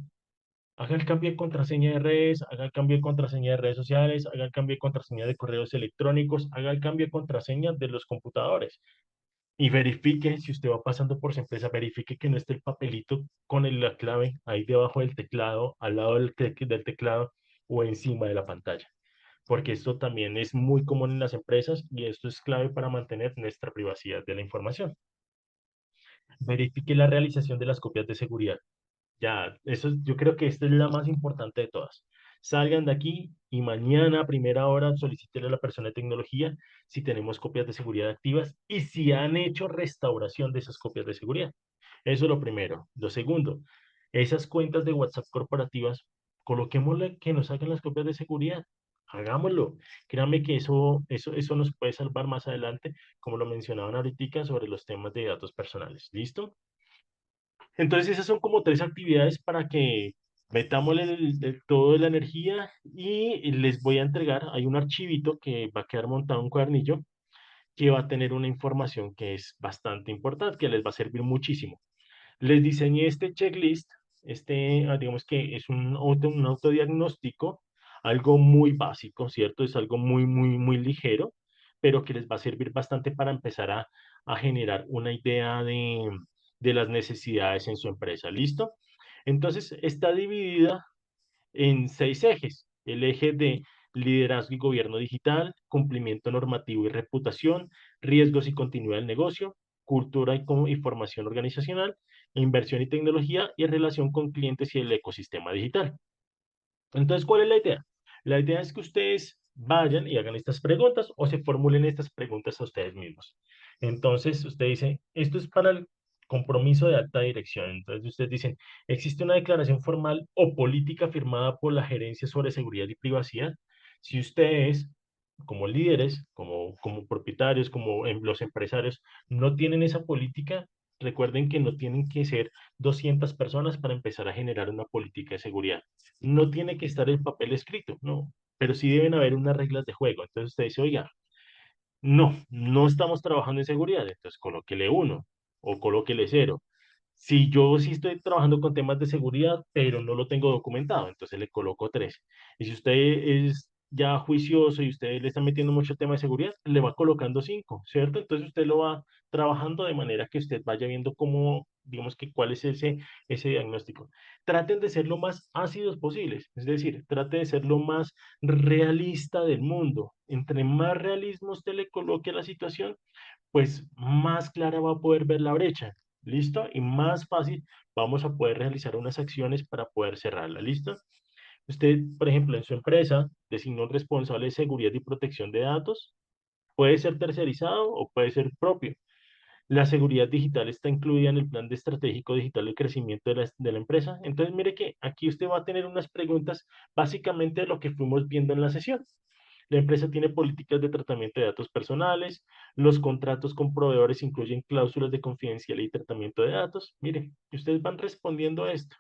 haga el cambio de contraseña de redes, haga el cambio de contraseña de redes sociales, haga el cambio de contraseña de correos electrónicos, haga el cambio de contraseña de los computadores. Y verifique, si usted va pasando por su empresa, verifique que no esté el papelito con la clave ahí debajo del teclado, al lado del teclado o encima de la pantalla, porque esto también es muy común en las empresas y esto es clave para mantener nuestra privacidad de la información. Verifique la realización de las copias de seguridad. Ya, yo creo que esta es la más importante de todas. Salgan de aquí y mañana a primera hora soliciten a la persona de tecnología si tenemos copias de seguridad activas y si han hecho restauración de esas copias de seguridad. Eso es lo primero. Lo segundo, esas cuentas de WhatsApp corporativas, coloquémosle que nos hagan las copias de seguridad. Hagámoslo. Créanme que eso nos puede salvar más adelante, como lo mencionaban ahorita, sobre los temas de datos personales. ¿Listo? Entonces esas son como tres actividades para que metámosle todo la energía y les voy a entregar, hay un archivito que va a quedar montado en un cuadernillo que va a tener una información que es bastante importante, que les va a servir muchísimo. Les diseñé este checklist, digamos que es un autodiagnóstico, algo muy básico, ¿cierto? Es algo muy, muy, muy ligero, pero que les va a servir bastante para empezar a generar una idea de las necesidades en su empresa. ¿Listo? Entonces, está dividida en 6 ejes. El eje de liderazgo y gobierno digital, cumplimiento normativo y reputación, riesgos y continuidad del negocio, cultura y formación organizacional, inversión y tecnología y relación con clientes y el ecosistema digital. Entonces, ¿cuál es la idea? La idea es que ustedes vayan y hagan estas preguntas o se formulen estas preguntas a ustedes mismos. Entonces, usted dice, esto es para el compromiso de alta dirección. Entonces, ustedes dicen, ¿existe una declaración formal o política firmada por la gerencia sobre seguridad y privacidad? Si ustedes, como líderes, como propietarios, como los empresarios, no tienen esa política, recuerden que no tienen que ser 200 personas para empezar a generar una política de seguridad. No tiene que estar el papel escrito, no, pero sí deben haber unas reglas de juego. Entonces usted dice, oiga, no estamos trabajando en seguridad, entonces colóquele uno o colóquele cero. Si yo sí estoy trabajando con temas de seguridad, pero no lo tengo documentado, entonces le coloco 3. Y si usted es ya juicioso y usted le está metiendo mucho tema de seguridad, le va colocando 5, ¿cierto? Entonces usted lo va trabajando de manera que usted vaya viendo cómo, digamos que cuál es ese diagnóstico. Traten de ser lo más ácidos posibles, es decir, trate de ser lo más realista del mundo. Entre más realismo usted le coloque a la situación, pues más clara va a poder ver la brecha. ¿Listo? Y más fácil vamos a poder realizar unas acciones para poder cerrarla. ¿Listo? Usted, por ejemplo, en su empresa designó un responsable de seguridad y protección de datos. Puede ser tercerizado o puede ser propio. La seguridad digital está incluida en el plan de estratégico digital de crecimiento de la empresa. Entonces, mire que aquí usted va a tener unas preguntas básicamente de lo que fuimos viendo en la sesión. La empresa tiene políticas de tratamiento de datos personales. Los contratos con proveedores incluyen cláusulas de confidencialidad y tratamiento de datos. Miren, ustedes van respondiendo a esto.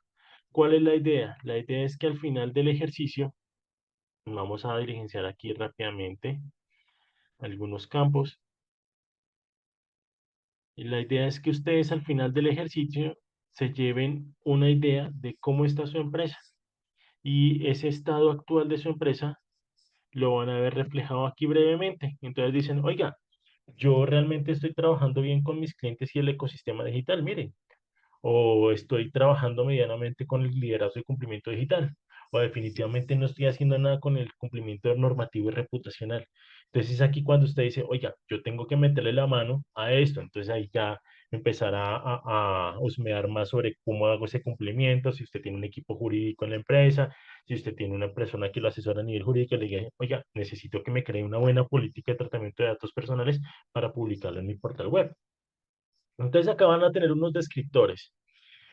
¿Cuál es la idea? La idea es que al final del ejercicio, vamos a diligenciar aquí rápidamente algunos campos. Y la idea es que ustedes al final del ejercicio se lleven una idea de cómo está su empresa. Y ese estado actual de su empresa lo van a ver reflejado aquí brevemente. Entonces dicen, oiga, yo realmente estoy trabajando bien con mis clientes y el ecosistema digital, miren, o estoy trabajando medianamente con el liderazgo y cumplimiento digital, o definitivamente no estoy haciendo nada con el cumplimiento normativo y reputacional. Entonces es aquí cuando usted dice, oiga, yo tengo que meterle la mano a esto, entonces ahí ya empezar a husmear más sobre cómo hago ese cumplimiento, si usted tiene un equipo jurídico en la empresa, si usted tiene una persona que lo asesora a nivel jurídico, le diga, oiga, necesito que me cree una buena política de tratamiento de datos personales para publicarlo en mi portal web. Entonces acá van a tener unos descriptores.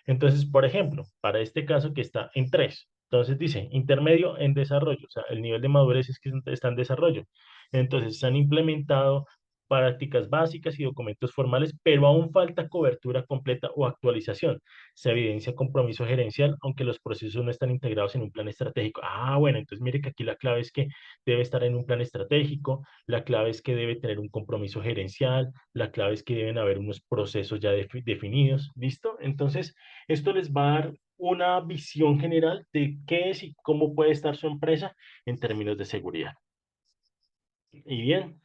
Entonces, por ejemplo, para este caso que está en 3, entonces dice intermedio en desarrollo, o sea, el nivel de madurez es que está en desarrollo. Entonces, se han implementado prácticas básicas y documentos formales, pero aún falta cobertura completa o actualización. Se evidencia compromiso gerencial, aunque los procesos no están integrados en un plan estratégico. Ah, bueno, entonces mire que aquí la clave es que debe estar en un plan estratégico, la clave es que debe tener un compromiso gerencial, la clave es que deben haber unos procesos ya definidos, ¿listo? Entonces, esto les va a dar una visión general de qué es y cómo puede estar su empresa en términos de seguridad. Y bien,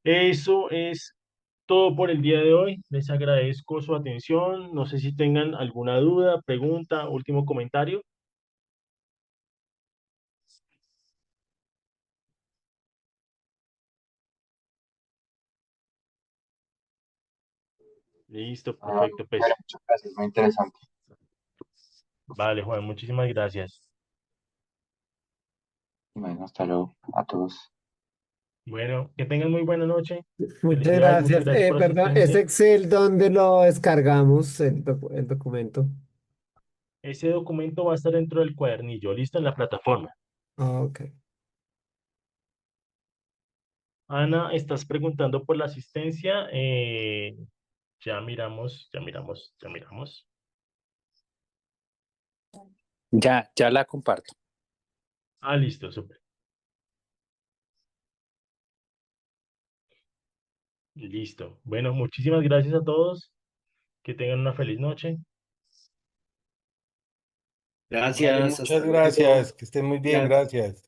eso es todo por el día de hoy. Les agradezco su atención. No sé si tengan alguna duda, pregunta, último comentario. Listo, Ah, perfecto. bueno, Pues, muchas gracias, muy interesante. vale, Juan, muchísimas gracias. Bueno, hasta luego a todos. Bueno, que tengan muy buena noche. Muchas Felicidades, muchas gracias. gracias por la Perdón, ¿ese asistencia. Excel dónde lo descargamos, el documento? Ese documento va a estar dentro del cuadernillo, listo en la plataforma. Ah, ok. Ana, estás preguntando por la asistencia. Ya miramos, ya miramos, ya miramos. Ya la comparto. Ah, listo, súper. Listo. Bueno, muchísimas gracias a todos. Que tengan una feliz noche. Vale, Gracias, hasta muchas luego. gracias, que estén muy bien, Gracias. gracias.